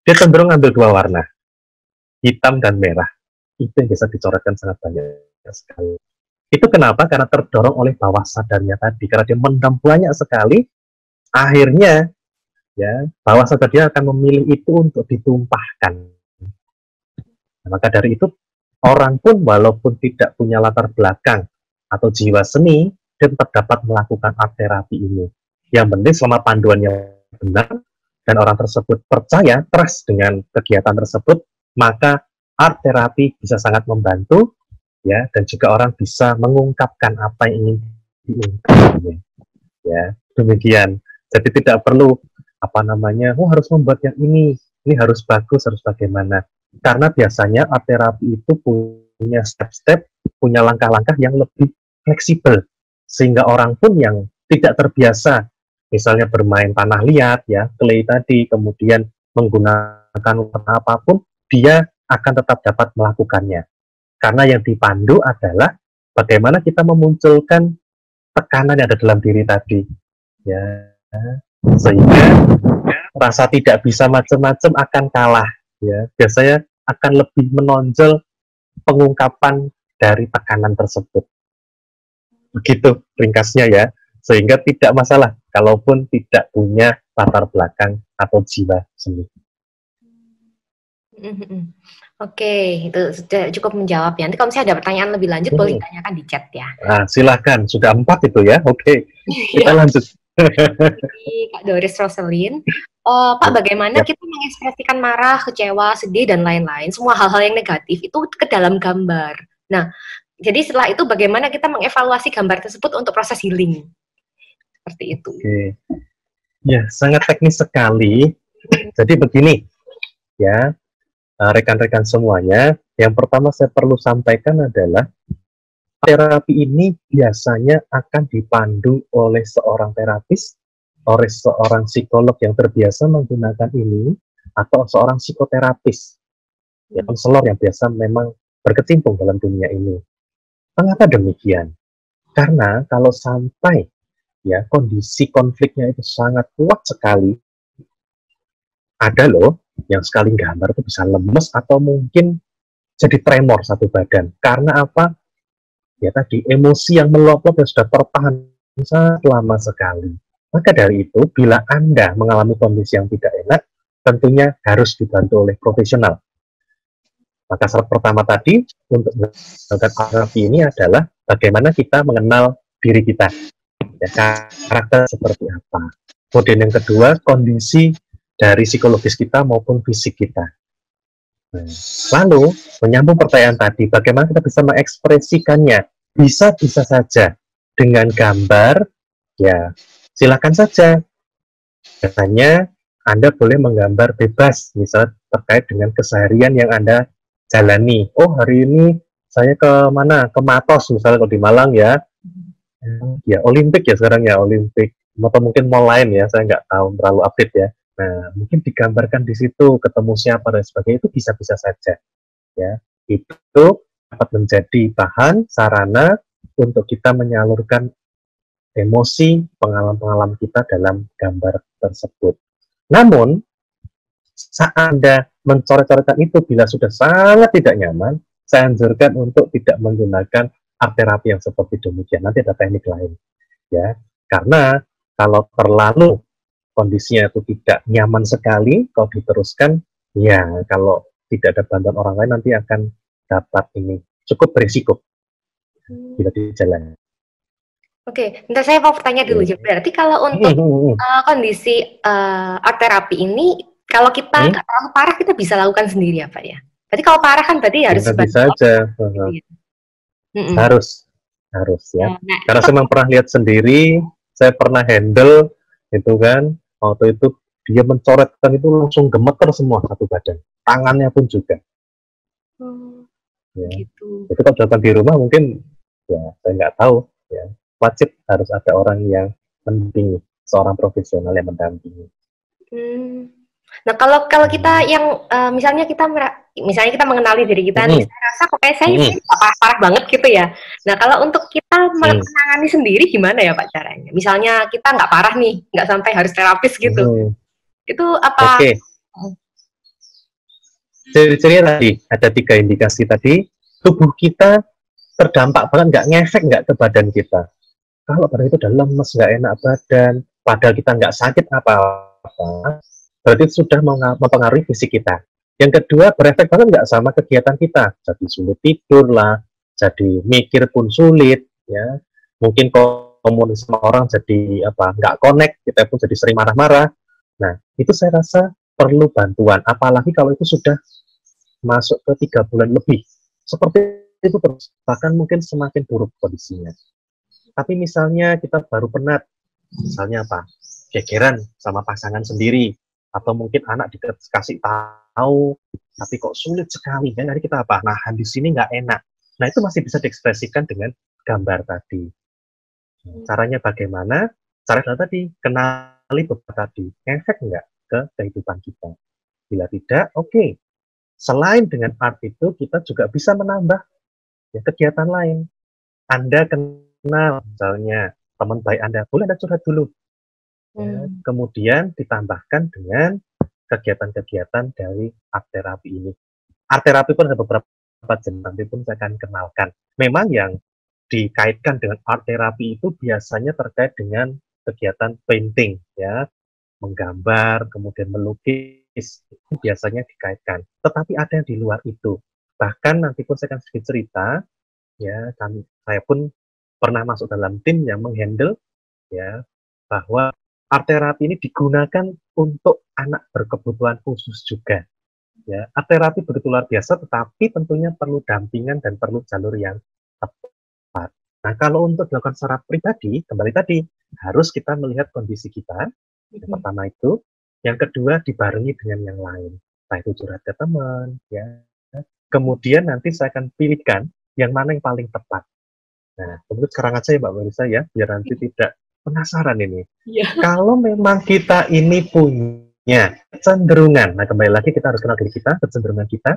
dia cenderung ambil dua warna, hitam dan merah. Itu yang bisa dicoretkan sangat banyak sekali. Itu kenapa? Karena terdorong oleh bawah sadarnya tadi. Karena dia mendam banyak sekali, akhirnya ya bawah sadar dia akan memilih itu untuk ditumpahkan. Nah, maka dari itu, orang pun walaupun tidak punya latar belakang atau jiwa seni, dia tetap dapat melakukan art terapi ini. Yang penting selama panduannya benar dan orang tersebut percaya, trust dengan kegiatan tersebut, maka art terapi bisa sangat membantu, ya, dan juga orang bisa mengungkapkan apa yang ingin diungkapkannya. Ya, demikian. Jadi tidak perlu harus membuat yang ini harus bagus, harus bagaimana. Karena biasanya art terapi itu punya step-step, punya langkah-langkah yang lebih fleksibel, sehingga orang pun yang tidak terbiasa, misalnya bermain tanah liat, ya, clay tadi, kemudian menggunakan warna apapun, dia akan tetap dapat melakukannya. Karena yang dipandu adalah bagaimana kita memunculkan tekanan yang ada dalam diri tadi, ya, sehingga rasa tidak bisa macam-macam akan kalah, ya. Biasanya akan lebih menonjol pengungkapan dari tekanan tersebut. Begitu ringkasnya ya, sehingga tidak masalah kalaupun tidak punya latar belakang atau jiwa seni. Oke, itu sudah cukup menjawab ya. Nanti kalau misalnya ada pertanyaan lebih lanjut, boleh ditanyakan di chat ya. Nah, silahkan, sudah 4 itu ya. Oke, kita lanjut. Kak Doris Roselin, Pak, bagaimana kita mengekspresikan marah, kecewa, sedih, dan lain-lain, semua hal-hal yang negatif itu ke dalam gambar. Nah, jadi setelah itu bagaimana kita mengevaluasi gambar tersebut untuk proses healing? Seperti itu. Oke. Ya, sangat teknis sekali. Jadi begini, ya, rekan-rekan semuanya, yang pertama saya perlu sampaikan adalah terapi ini biasanya akan dipandu oleh seorang terapis, oleh seorang psikolog yang terbiasa menggunakan ini, atau seorang psikoterapis, ya, konselor yang biasa memang berkecimpung dalam dunia ini. Mengapa demikian? Karena kalau sampai ya kondisi konfliknya itu sangat kuat sekali, ada loh yang sekali gambar itu bisa lemes atau mungkin jadi tremor satu badan. Karena apa? Ya tadi, emosi yang meluap-luap yang sudah tertahan sangat lama sekali. Maka dari itu, bila Anda mengalami kondisi yang tidak enak, tentunya harus dibantu oleh profesional. Maka syarat pertama tadi untuk melakukan terapi ini adalah bagaimana kita mengenal diri kita, ya, karakter seperti apa. Kemudian yang kedua, kondisi dari psikologis kita maupun fisik kita. Nah, lalu menyambung pertanyaan tadi, bagaimana kita bisa mengekspresikannya? Bisa saja dengan gambar, ya silakan saja. Katanya Anda boleh menggambar bebas, misalnya terkait dengan keseharian yang Anda jalani. Oh, hari ini saya ke mana? Ke Matos misalnya, kalau di Malang ya. Ya, Olimpik ya sekarang ya, Olimpik. Atau mungkin mall lain ya, saya nggak tahu, terlalu update ya. Nah, mungkin digambarkan di situ, ketemu siapa dan sebagainya, itu bisa-bisa saja. Ya, itu dapat menjadi bahan, sarana untuk kita menyalurkan emosi, pengalaman-pengalaman kita dalam gambar tersebut. Namun, saat Anda mencoret-coretkan itu, bila sudah sangat tidak nyaman, saya anjurkan untuk tidak menggunakan art terapi yang seperti demikian. Nanti ada teknik lain, ya. Karena kalau terlalu kondisinya itu tidak nyaman sekali, kalau diteruskan, ya kalau tidak ada bantuan orang lain nanti akan dapat ini cukup berisiko bila dijalani. Oke, bentar saya mau bertanya dulu. Berarti kalau untuk kondisi art terapi ini, kalau kita nggak terlalu parah, kita bisa lakukan sendiri ya, Pak ya? Berarti kalau parah kan berarti harus bisa aja. Harus ya. Nah, karena saya memang pernah lihat sendiri, saya pernah handle itu kan, waktu itu dia mencoretkan itu langsung gemeter semua satu badan, tangannya pun juga. Ya. Gitu. Itu kalau dilakukan di rumah mungkin ya saya nggak tahu ya, wajib harus ada orang yang mendampingi, seorang profesional yang mendampingi. Nah kalau kita yang misalnya kita mengenali diri kita nih, saya rasa kok kayak saya parah banget gitu ya. Nah kalau untuk kita menangani sendiri gimana ya Pak caranya? Misalnya kita nggak parah nih, nggak sampai harus terapis gitu. Itu apa? Oke. Ciri-cirinya tadi ada 3 indikasi tadi. Tubuh kita terdampak banget, nggak ngefek nggak ke badan kita. Kalau badan itu udah lemes, nggak enak badan, padahal kita nggak sakit apa-apa, berarti sudah mempengaruhi fisik kita. Yang kedua, berefek banget nggak sama kegiatan kita. Jadi sulit tidur lah, jadi mikir pun sulit, ya. Mungkin komunikasi sama orang jadi nggak connect, kita pun jadi sering marah-marah. Nah, itu saya rasa perlu bantuan. Apalagi kalau itu sudah masuk ke 3 bulan lebih. Seperti itu terus, bahkan mungkin semakin buruk kondisinya. Tapi misalnya kita baru penat, misalnya gegeran sama pasangan sendiri, atau mungkin anak dikasih tahu, tapi kok sulit sekali, kan? Nanti kita apa? Nahan di sini nggak enak. Nah, itu masih bisa diekspresikan dengan gambar tadi. Caranya bagaimana? Caranya tadi, kenali beberapa tadi. Efek nggak ke kehidupan kita? Bila tidak, oke. Selain dengan art itu, kita juga bisa menambah ya, kegiatan lain. Anda kenal, misalnya, teman baik Anda, boleh Anda curhat dulu. Ya, kemudian ditambahkan dengan kegiatan-kegiatan dari art terapi ini. Art terapi pun ada beberapa jenis, nanti pun saya akan kenalkan. Memang yang dikaitkan dengan art terapi itu biasanya terkait dengan kegiatan painting, ya, menggambar, kemudian melukis, itu biasanya dikaitkan. Tetapi ada yang di luar itu. Bahkan nanti pun saya akan sedikit cerita, ya, saya pun pernah masuk dalam tim yang menghandle, ya, bahwa art terapi ini digunakan untuk anak berkebutuhan khusus juga. Ya, art terapi begitu luar biasa, tetapi tentunya perlu dampingan dan perlu jalur yang tepat. Nah, kalau untuk dilakukan secara pribadi, kembali tadi, harus kita melihat kondisi kita, yang pertama itu. Yang kedua, dibarengi dengan yang lain. Nah, itu curhat ke teman, ya. Kemudian nanti saya akan pilihkan yang mana yang paling tepat. Nah, kemudian sekarang aja ya Mbak Marisa ya, biar nanti tidak penasaran ini. Yeah. Kalau memang kita ini punya kecenderungan, nah kembali lagi kita harus kenal diri kita, kecenderungan kita.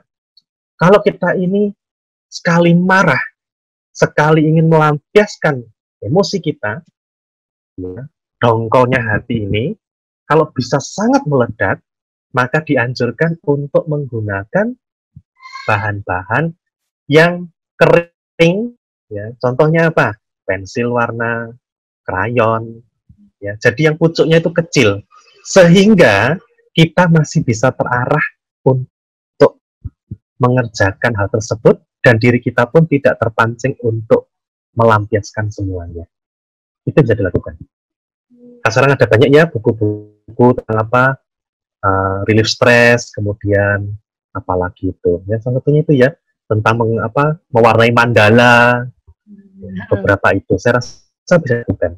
Kalau kita ini sekali marah, sekali ingin melampiaskan emosi kita, ya, dongkolnya hati ini, kalau bisa sangat meledak, maka dianjurkan untuk menggunakan bahan-bahan yang kering, ya. Contohnya apa? Pensil warna, krayon, ya. Jadi yang pucuknya itu kecil, sehingga kita masih bisa terarah untuk mengerjakan hal tersebut, dan diri kita pun tidak terpancing untuk melampiaskan semuanya. Itu bisa dilakukan. Nah, sekarang ada banyak ya buku-buku tentang apa, relief stress, kemudian apalagi itu. Ya, salah satunya itu ya tentang mewarnai mandala, beberapa itu. Saya rasa bisa dilakukan.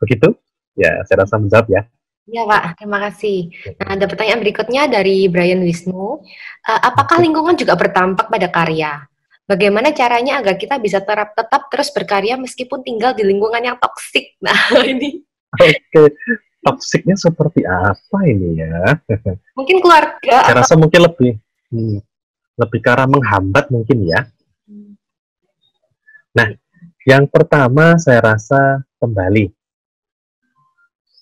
Begitu? Ya, saya rasa menjawab ya. Iya Pak, terima kasih. Nah, ada pertanyaan berikutnya dari Brian Wisnu. Apakah lingkungan juga berdampak pada karya? Bagaimana caranya agar kita bisa tetap terus berkarya meskipun tinggal di lingkungan yang toksik? Nah, ini. Oke, toksiknya seperti apa ini ya? Mungkin keluarga. Saya rasa mungkin lebih ke arah menghambat mungkin ya. Nah, yang pertama saya rasa kembali.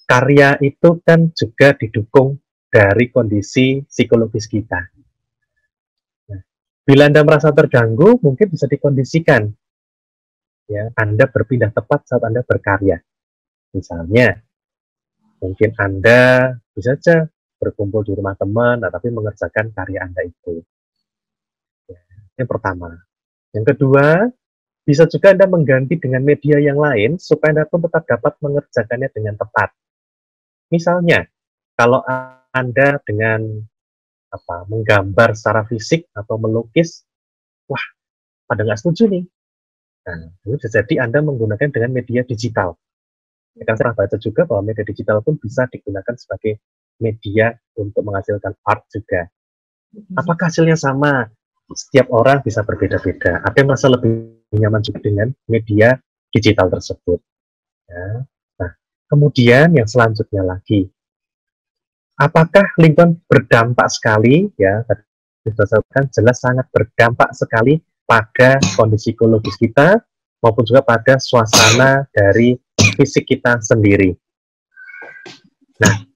Karya itu kan juga didukung dari kondisi psikologis kita. Nah, bila Anda merasa terganggu, mungkin bisa dikondisikan. Ya, Anda berpindah tempat saat Anda berkarya. Misalnya, mungkin Anda bisa saja berkumpul di rumah teman, tapi mengerjakan karya Anda itu. Ya, yang pertama. Yang kedua, bisa juga Anda mengganti dengan media yang lain, supaya Anda pun tetap dapat mengerjakannya dengan tepat. Misalnya, kalau Anda dengan menggambar secara fisik atau melukis, wah, pada nggak setuju nih. Nah, itu bisa jadi Anda menggunakan dengan media digital. Ya, kan saya baca juga bahwa media digital pun bisa digunakan sebagai media untuk menghasilkan art juga. Apakah hasilnya sama? Setiap orang bisa berbeda-beda. Ada yang merasa lebih nyaman juga dengan media digital tersebut. Ya. Kemudian yang selanjutnya lagi, apakah lingkungan berdampak sekali? Ya, tadi disebutkan jelas sangat berdampak sekali pada kondisi psikologis kita maupun juga pada suasana dari fisik kita sendiri. Nah,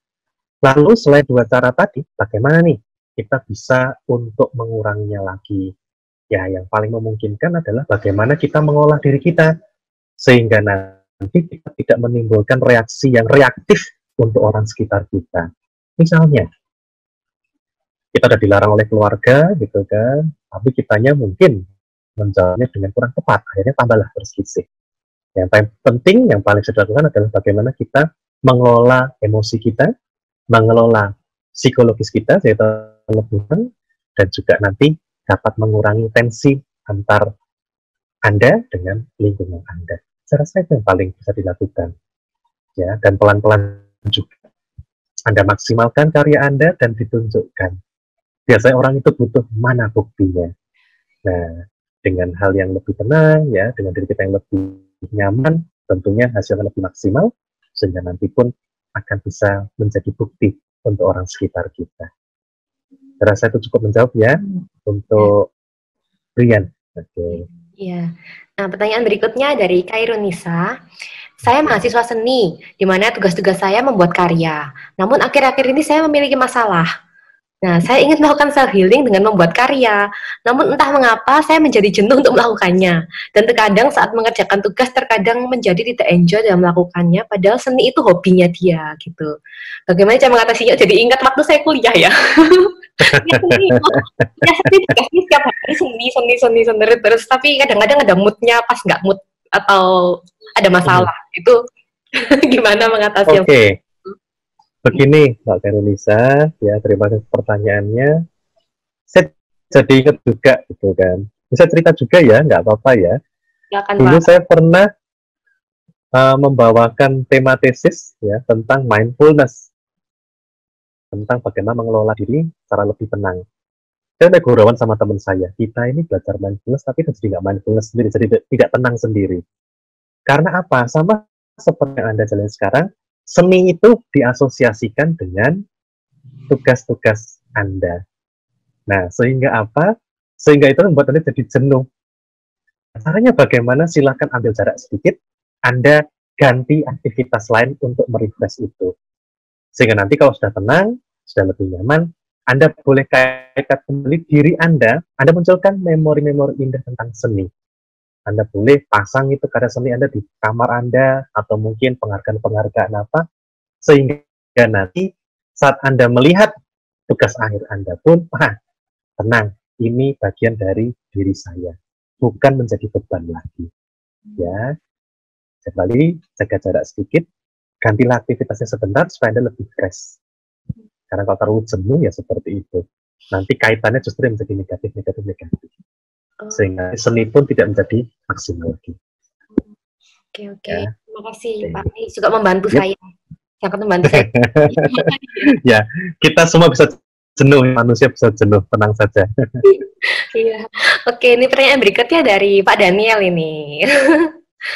lalu selain dua cara tadi, bagaimana nih kita bisa untuk menguranginya lagi? Ya, yang paling memungkinkan adalah bagaimana kita mengolah diri kita sehingga nanti kita tidak menimbulkan reaksi yang reaktif untuk orang sekitar kita. Misalnya, kita sudah dilarang oleh keluarga, gitu kan, tapi kitanya mungkin menjawabnya dengan kurang tepat, akhirnya tambahlah berselisih. Yang paling penting, yang paling bisa dilakukan adalah bagaimana kita mengelola emosi kita, mengelola psikologis kita, yaitu lebihan, dan juga nanti dapat mengurangi tensi antar Anda dengan lingkungan Anda. Saya rasa itu yang paling bisa dilakukan. Ya, dan pelan-pelan juga Anda maksimalkan karya Anda dan ditunjukkan. biasanya orang itu butuh mana buktinya. Nah, dengan hal yang lebih tenang ya, dengan diri kita yang lebih nyaman, tentunya hasilnya lebih maksimal, sehingga nanti pun akan bisa menjadi bukti untuk orang sekitar kita. Rasa itu cukup menjawab ya untuk Brian. Oke. Iya. Nah, pertanyaan berikutnya dari Kairunisa. Saya mahasiswa seni, di mana tugas-tugas saya membuat karya. Namun akhir-akhir ini saya memiliki masalah. Nah, saya ingin melakukan self healing dengan membuat karya. Namun entah mengapa saya menjadi jenuh untuk melakukannya. Dan terkadang saat mengerjakan tugas terkadang menjadi tidak enjoy dalam melakukannya, padahal seni itu hobinya dia gitu. Bagaimana cara mengatasinya? Jadi ingat waktu saya kuliah ya. Ya seni, ya seni tugasnya setiap hari seni terus. Tapi kadang-kadang ada moodnya pas nggak mood atau ada masalah. Itu gimana mengatasi? Oke. Begini, Mbak Karunisa, ya terima kasih pertanyaannya. Saya jadi ingat juga, gitu kan. Bisa cerita juga ya, nggak apa-apa ya. Dulu saya pernah membawakan tema tesis ya tentang mindfulness, tentang bagaimana mengelola diri secara lebih tenang. Saya udah gurauan sama teman saya, kita ini belajar mindfulness tapi jadi nggak mindfulness sendiri, jadi tidak tenang sendiri. Karena apa? Sama seperti yang Anda jalani sekarang, seni itu diasosiasikan dengan tugas-tugas Anda. Nah, sehingga apa? Sehingga itu membuat Anda jadi jenuh. Caranya bagaimana? Silahkan ambil jarak sedikit, Anda ganti aktivitas lain untuk merefresh itu. Sehingga nanti kalau sudah tenang, sudah lebih nyaman, Anda boleh kaitkan kembali diri Anda munculkan memori-memori indah tentang seni. Anda boleh pasang itu karya seni Anda di kamar Anda, atau mungkin penghargaan-penghargaan apa, sehingga nanti saat Anda melihat tugas akhir Anda pun, tenang, ini bagian dari diri saya, bukan menjadi beban lagi. Ya, kembali jaga jarak sedikit, gantilah aktivitasnya sebentar supaya Anda lebih fresh. Karena kalau terlalu jenuh ya seperti itu. Nanti kaitannya justru menjadi negatif. Sehingga seni pun tidak menjadi maksimal lagi. Oke. Ya. Terima kasih Pak. Ini juga membantu saya. Sangat membantu saya. Ya, kita semua bisa jenuh, manusia bisa jenuh, tenang saja. Iya. Oke, ini pertanyaan berikutnya dari Pak Daniel ini.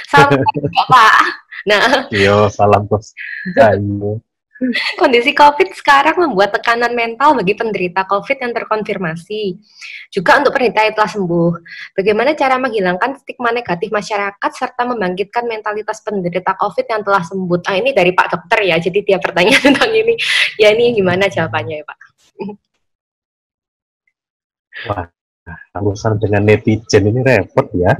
Salam juga Pak. Nah. Yo, salam bos. Ayo. Kondisi COVID sekarang membuat tekanan mental bagi penderita COVID yang terkonfirmasi. Juga untuk penderita yang telah sembuh. Bagaimana cara menghilangkan stigma negatif masyarakat serta membangkitkan mentalitas penderita COVID yang telah sembuh? Ini dari Pak Dokter ya, jadi dia bertanya tentang ini. Ya, ini gimana jawabannya ya Pak? Wah, urusan dengan netizen ini repot ya.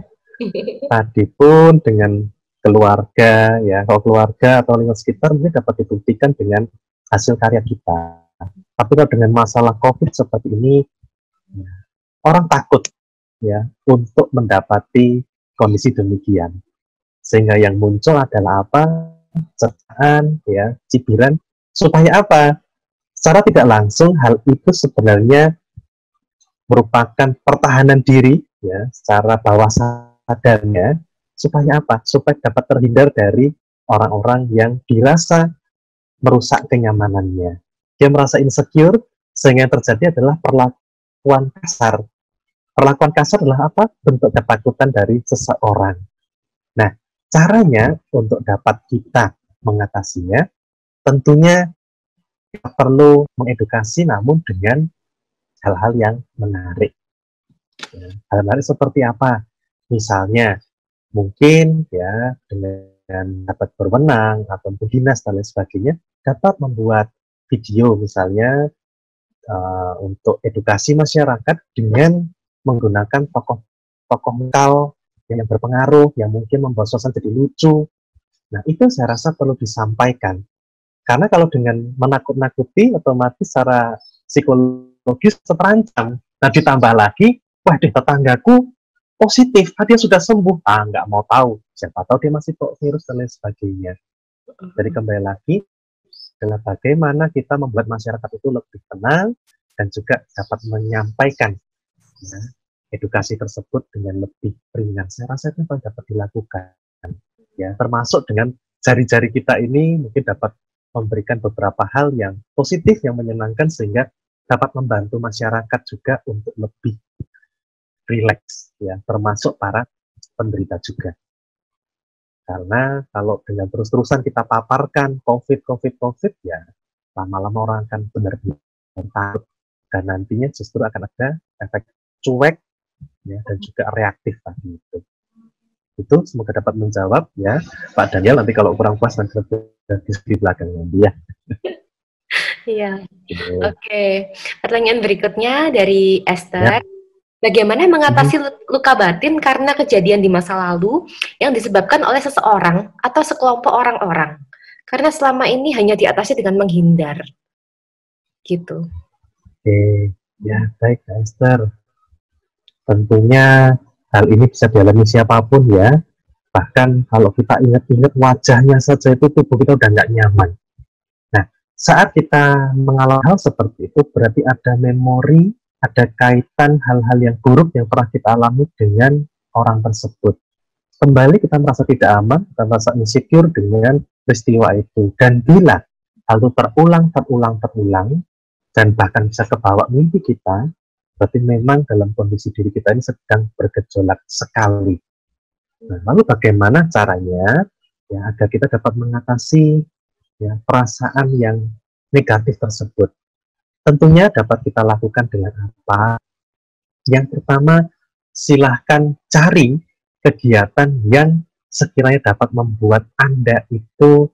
Tadi pun dengan keluarga, ya kalau keluarga atau lingkungan sekitar mungkin dapat dibuktikan dengan hasil karya kita. Tapi kalau dengan masalah COVID seperti ini, ya, orang takut ya untuk mendapati kondisi demikian. Sehingga yang muncul adalah apa? Cercaan, ya, cibiran. Supaya apa? Secara tidak langsung hal itu sebenarnya merupakan pertahanan diri, ya, secara bawah sadarnya. Supaya apa? Supaya dapat terhindar dari orang-orang yang dirasa merusak kenyamanannya. Dia merasa insecure, sehingga yang terjadi adalah perlakuan kasar. Perlakuan kasar adalah apa? Bentuk ketakutan dari seseorang. Nah, caranya untuk dapat kita mengatasinya, tentunya kita perlu mengedukasi namun dengan hal-hal yang menarik. Hal menarik seperti apa? Misalnya, mungkin ya dengan dapat berwenang atau dinas dan lain sebagainya dapat membuat video misalnya untuk edukasi masyarakat dengan menggunakan tokoh lokal yang berpengaruh yang mungkin membuat suasana jadi lucu. Nah, itu saya rasa perlu disampaikan karena kalau dengan menakut-nakuti otomatis secara psikologis terancam. Nah, ditambah lagi, wah deh tetanggaku positif, dia sudah sembuh, nggak mau tahu, siapa tahu dia masih kok virus dan lain sebagainya. Jadi kembali lagi adalah bagaimana kita membuat masyarakat itu lebih tenang dan juga dapat menyampaikan ya, edukasi tersebut dengan lebih ringan. Saya rasa itu dapat dilakukan, ya termasuk dengan jari-jari kita ini mungkin dapat memberikan beberapa hal yang positif yang menyenangkan sehingga dapat membantu masyarakat juga untuk lebih rileks, ya, termasuk para penderita juga. Karena kalau dengan terus-terusan kita paparkan COVID, ya lama-lama orang akan benar-benar takut, dan nantinya justru akan ada efek cuek, ya, dan juga reaktif tadi itu. Itu semoga dapat menjawab, ya Pak Daniel. Nanti kalau kurang puas nanti di belakang nanti, ya. Iya. Oke. Pertanyaan berikutnya dari Esther. Ya. Bagaimana mengatasi luka batin karena kejadian di masa lalu yang disebabkan oleh seseorang atau sekelompok orang-orang? Karena selama ini hanya diatasi dengan menghindar. Gitu. Oke. Ya, baik Esther. Tentunya hal ini bisa dialami siapapun, ya. Bahkan kalau kita ingat-ingat wajahnya saja itu tubuh kita udah nggak nyaman. Nah, saat kita mengalami hal seperti itu, berarti ada memori, ada kaitan hal-hal yang buruk yang pernah kita alami dengan orang tersebut. Kembali kita merasa tidak aman, kita merasa insecure dengan peristiwa itu. Dan bila hal itu terulang, dan bahkan bisa kebawa mimpi kita, berarti memang dalam kondisi diri kita ini sedang bergejolak sekali. Nah, lalu bagaimana caranya, ya, agar kita dapat mengatasi, ya, perasaan yang negatif tersebut? Tentunya dapat kita lakukan dengan apa? Yang pertama, silahkan cari kegiatan yang sekiranya dapat membuat Anda itu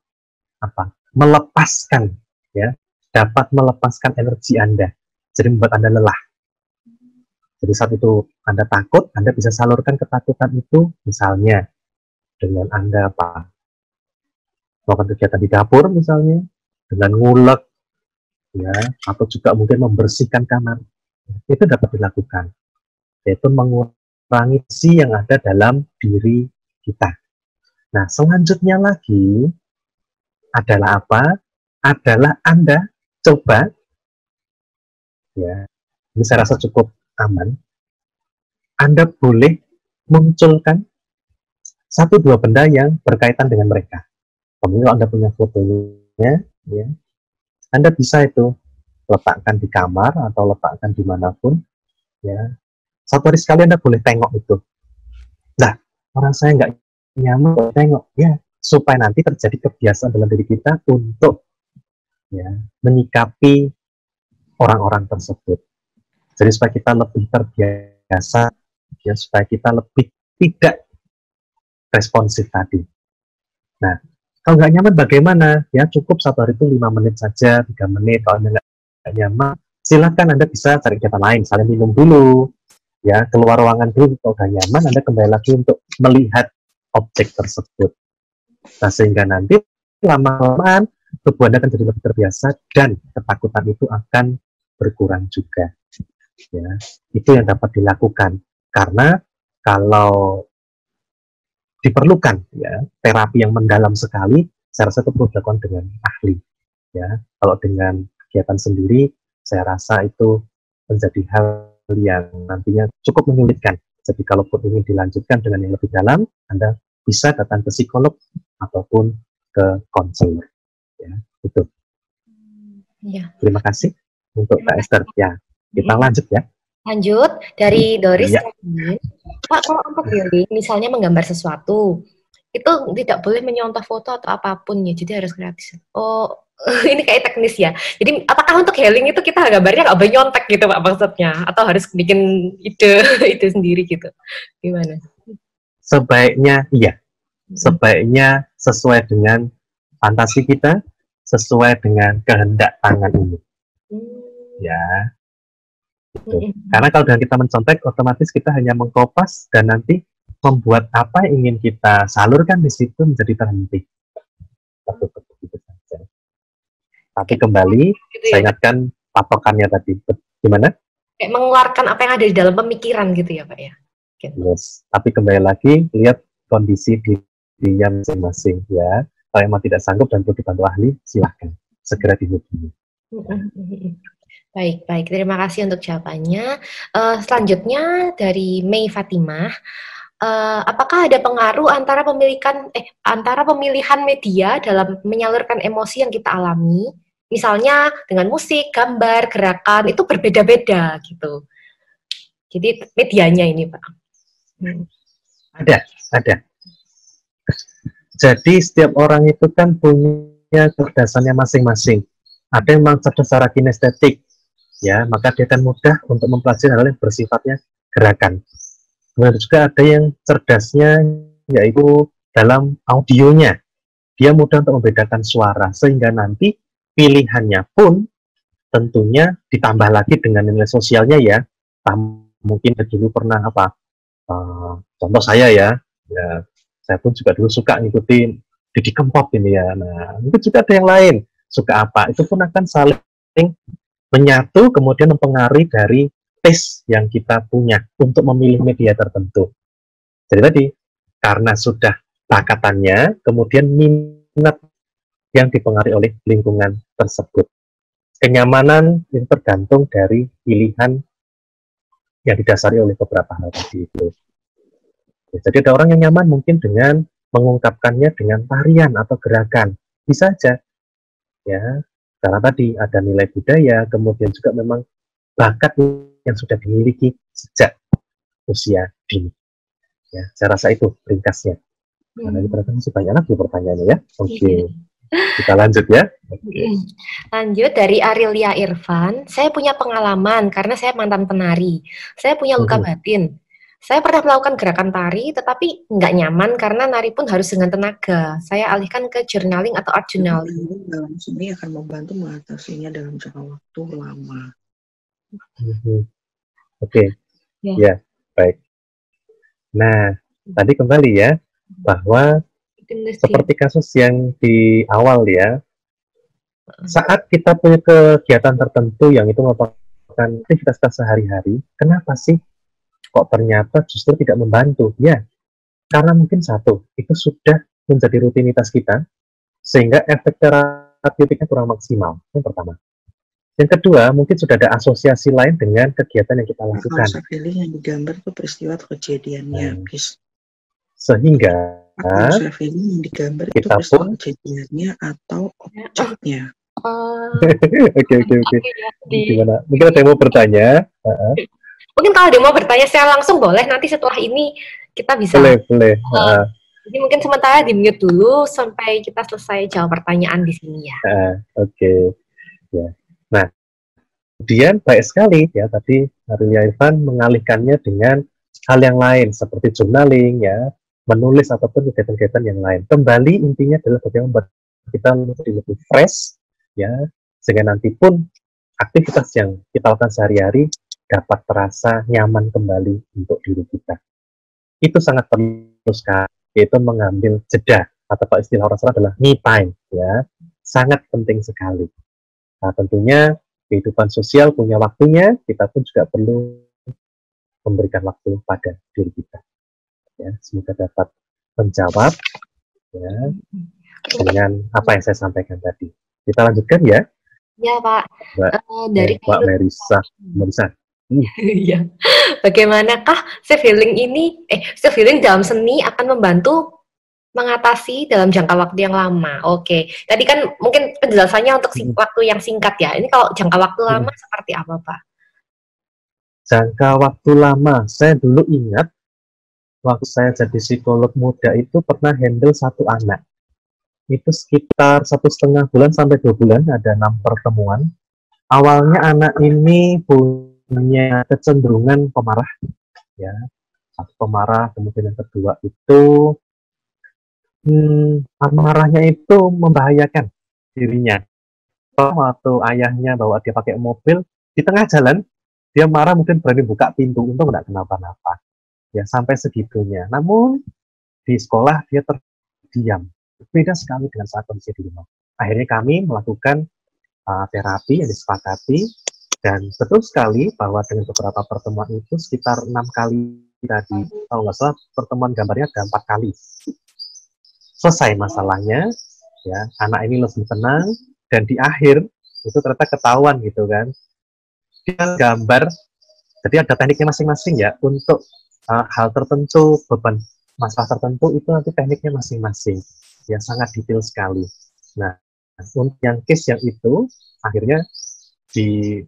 melepaskan, ya, dapat melepaskan energi Anda, jadi membuat Anda lelah. Jadi saat itu Anda takut, Anda bisa salurkan ketakutan itu, misalnya dengan Anda melakukan kegiatan di dapur misalnya, dengan ngulek, ya, atau juga mungkin membersihkan kamar. Itu dapat dilakukan, yaitu mengurangi isi yang ada dalam diri kita. Nah, selanjutnya lagi adalah apa? Adalah Anda coba, ya, ini saya rasa cukup aman, Anda boleh munculkan 1-2 benda yang berkaitan dengan mereka. Kalau Anda punya fotonya, ya, Anda bisa itu letakkan di kamar atau letakkan dimanapun, ya. Satu hari sekali Anda boleh tengok itu. Nah, orang saya nggak nyaman boleh tengok, ya, supaya nanti terjadi kebiasaan dalam diri kita untuk, ya, menyikapi orang-orang tersebut. Jadi supaya kita lebih terbiasa, ya, supaya kita lebih tidak responsif tadi. Nah, kalau nggak nyaman bagaimana? Ya, cukup 1 hari itu 5 menit saja, 3 menit. Kalau Anda nggak nyaman, silakan Anda bisa cari kegiatan lain, misalnya minum dulu, ya, keluar ruangan dulu. Kalau udah nyaman, Anda kembali lagi untuk melihat objek tersebut. Nah, sehingga nanti lama-lamaan tubuh Anda akan jadi lebih terbiasa dan ketakutan itu akan berkurang juga. Ya, itu yang dapat dilakukan. Karena kalau diperlukan, ya, terapi yang mendalam sekali, saya rasa itu perlu dilakukan dengan ahli. Ya, kalau dengan kegiatan sendiri, saya rasa itu menjadi hal yang nantinya cukup menyulitkan. Jadi kalaupun ingin dilanjutkan dengan yang lebih dalam, Anda bisa datang ke psikolog ataupun ke konselor. Ya, itu. Ya. Terima kasih untuk Kak Esther. Ya, kita lanjut, ya. Lanjut dari Doris. Ya. Pak, kalau untuk healing, misalnya menggambar sesuatu, itu tidak boleh menyontoh foto atau apapun ya, jadi harus gratis. Oh, ini kayak teknis ya. Jadi apakah untuk healing itu kita gambarnya nggak boleh nyontek gitu Pak maksudnya? Atau harus bikin ide sendiri gitu? Gimana? Sebaiknya iya. Sebaiknya sesuai dengan fantasi kita, sesuai dengan kehendak tangan ini. Ya. Gitu. Karena kalau dengan kita mencontek, otomatis kita hanya mengkopas dan nanti membuat apa yang ingin kita salurkan di situ menjadi terhenti. Gitu saja. Tapi kembali, gitu ya? Saya ingatkan patokannya tadi. Gimana? Kayak mengeluarkan apa yang ada di dalam pemikiran gitu ya Pak ya? Gitu. Yes. Tapi kembali lagi, lihat kondisi dirinya masing-masing ya. Kalau memang tidak sanggup dan perlu dibantu ahli, silahkan segera dihubungi. Baik. Terima kasih untuk jawabannya. Selanjutnya dari Mei Fatimah, apakah ada pengaruh antara pemilihan media dalam menyalurkan emosi yang kita alami? misalnya dengan musik, gambar, gerakan itu berbeda-beda gitu. Jadi medianya ini Pak. Ada. Jadi setiap orang itu kan punya kecerdasannya masing-masing. Ada yang memang cerdas secara kinestetik, ya, maka dia akan mudah untuk mempelajari hal yang bersifatnya gerakan. Kemudian juga ada yang cerdasnya yaitu dalam audionya. Dia mudah untuk membedakan suara, sehingga nanti pilihannya pun tentunya ditambah lagi dengan nilai sosialnya ya. Mungkin dulu pernah contoh saya ya, saya pun juga dulu suka ngikutin Didi Kempot ini ya. Nah, itu juga ada yang lain suka apa, itu pun akan saling menyatu, kemudian mempengaruhi dari tes yang kita punya untuk memilih media tertentu. Jadi tadi, karena sudah bakatannya, kemudian minat yang dipengaruhi oleh lingkungan tersebut. Kenyamanan itu tergantung dari pilihan yang didasari oleh beberapa hal tadi itu. Jadi ada orang yang nyaman mungkin dengan mengungkapkannya dengan tarian atau gerakan, bisa aja, ya. Karena tadi ada nilai budaya, kemudian juga memang bakat yang sudah dimiliki sejak usia dini. Ya, saya rasa itu ringkasnya. Karena kita masih banyak lagi pertanyaannya ya. Oke, kita lanjut ya. Lanjut dari Arilia Irfan. Saya punya pengalaman karena saya mantan penari. Saya punya luka batin. Saya pernah melakukan gerakan tari, tetapi nggak nyaman karena nari pun harus dengan tenaga. Saya alihkan ke journaling atau art journaling. Dalam seni akan membantu mengatasinya dalam jangka waktu lama. Oke. Ya, baik. Nah, tadi kembali ya, bahwa seperti kasus yang di awal ya, saat kita punya kegiatan tertentu yang itu merupakan aktivitas kita sehari-hari, kenapa sih kok ternyata justru tidak membantu? Ya, karena mungkin satu, itu sudah menjadi rutinitas kita, sehingga efek terapeutiknya kurang maksimal. Yang pertama. Yang kedua, mungkin sudah ada asosiasi lain dengan kegiatan yang kita lakukan. Konsep healing yang digambar itu peristiwa atau kejadiannya, sehingga konsep healing yang digambar itu peristiwa kejadiannya atau objeknya. Oke. Gimana? Mungkin ada yang mau bertanya? Mungkin kalau dia mau bertanya saya langsung boleh, nanti setelah ini kita bisa. Boleh. Jadi mungkin sementara di-mute dulu sampai kita selesai jawab pertanyaan di sini ya. Oke. Ya. Nah, kemudian baik sekali ya tadi Arilia Irfan mengalihkannya dengan hal yang lain seperti journaling ya, menulis ataupun kegiatan-kegiatan yang lain. Kembali intinya adalah bagaimana membuat kita lebih fresh ya, sehingga nanti pun aktivitas yang kita lakukan sehari-hari dapat terasa nyaman kembali untuk diri kita. Itu sangat perlu sekali, yaitu mengambil jeda atau istilah orang sana adalah me time ya, sangat penting sekali. Nah, tentunya kehidupan sosial punya waktunya, kita pun juga perlu memberikan waktu pada diri kita. Ya, semoga dapat menjawab ya dengan apa yang saya sampaikan tadi. Kita lanjutkan ya. Ya Pak. Mbak Merisa. Iya. Bagaimanakah self healing dalam seni akan membantu mengatasi dalam jangka waktu yang lama? Oke. Tadi kan mungkin penjelasannya untuk waktu yang singkat ya. Ini kalau jangka waktu lama seperti apa Pak? Jangka waktu lama, saya dulu ingat waktu saya jadi psikolog muda itu pernah handle satu anak. Itu sekitar 1,5 bulan sampai 2 bulan, ada 6 pertemuan. Awalnya anak ini punya kecenderungan pemarah, ya. Satu pemarah, kemudian yang kedua itu marahnya itu membahayakan dirinya. Waktu ayahnya bawa dia pakai mobil di tengah jalan, dia marah mungkin berani buka pintu, untung nggak kenapa-napa. Ya sampai segitunya. Namun di sekolah dia terdiam. Beda sekali dengan saat kondisi di rumah. Akhirnya kami melakukan terapi yang disepakati, dan betul sekali bahwa dengan beberapa pertemuan itu sekitar 6 kali tadi, kalau nggak salah pertemuan gambarnya ada 4 kali. Selesai masalahnya, ya anak ini lebih tenang, dan di akhir itu ternyata ketahuan gitu kan. Dia gambar, jadi ada tekniknya masing-masing ya untuk hal tertentu, beban masalah tertentu itu nanti tekniknya masing-masing. Ya sangat detail sekali. Nah, untuk yang case yang itu, akhirnya di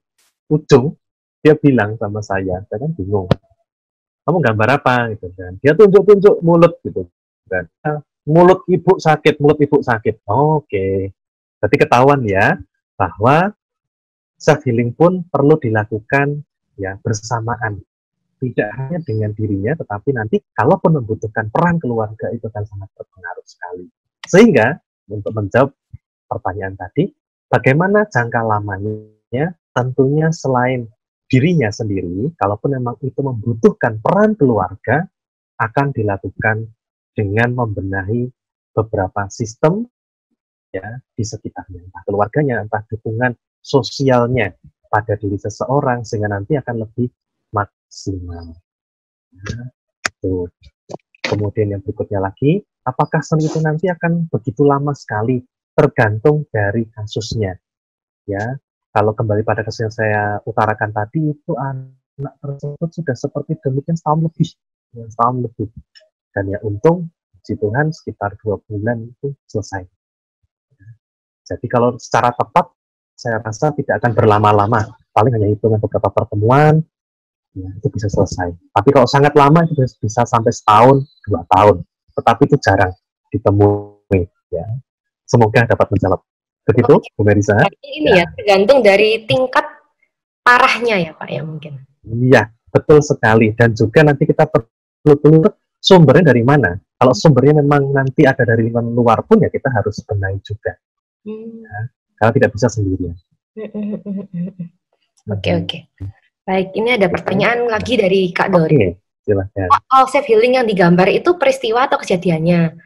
ujung dia bilang sama saya kan bingung, kamu gambar apa gitu kan? Dia tunjuk-tunjuk mulut gitu kan. Mulut ibu sakit. Oke. Berarti ketahuan ya bahwa self healing pun perlu dilakukan ya bersamaan. Tidak hanya dengan dirinya, tetapi nanti kalaupun membutuhkan peran keluarga itu kan sangat berpengaruh sekali. Sehingga untuk menjawab pertanyaan tadi, bagaimana jangka lamanya? Tentunya selain dirinya sendiri, kalaupun memang itu membutuhkan peran keluarga, akan dilakukan dengan membenahi beberapa sistem ya di sekitarnya, entah keluarganya, entah dukungan sosialnya pada diri seseorang, sehingga nanti akan lebih maksimal. Nah, itu. Kemudian yang berikutnya lagi, apakah seni itu nanti akan begitu lama sekali? Tergantung dari kasusnya. Ya, kalau kembali pada kasus yang saya utarakan tadi, itu anak tersebut sudah seperti demikian setahun lebih. Dan ya untung, puji Tuhan sekitar 2 bulan itu selesai. Jadi kalau secara tepat, saya rasa tidak akan berlama-lama. Paling hanya hitungan beberapa pertemuan, ya, itu bisa selesai. Tapi kalau sangat lama itu bisa sampai setahun, 2 tahun. Tetapi itu jarang ditemui. Ya. Semoga dapat menjawab. Begitu, Bu Merisa? Ini ya, tergantung dari tingkat parahnya ya Pak ya mungkin. Iya, betul sekali. Dan juga nanti kita perlu sumbernya dari mana. Kalau sumbernya memang nanti ada dari luar pun ya kita harus benahi juga. Ya, karena tidak bisa sendirian. Oke. Baik, ini ada pertanyaan lagi dari Kak Dori. Silahkan. Self healing yang digambar itu peristiwa atau kejadiannya?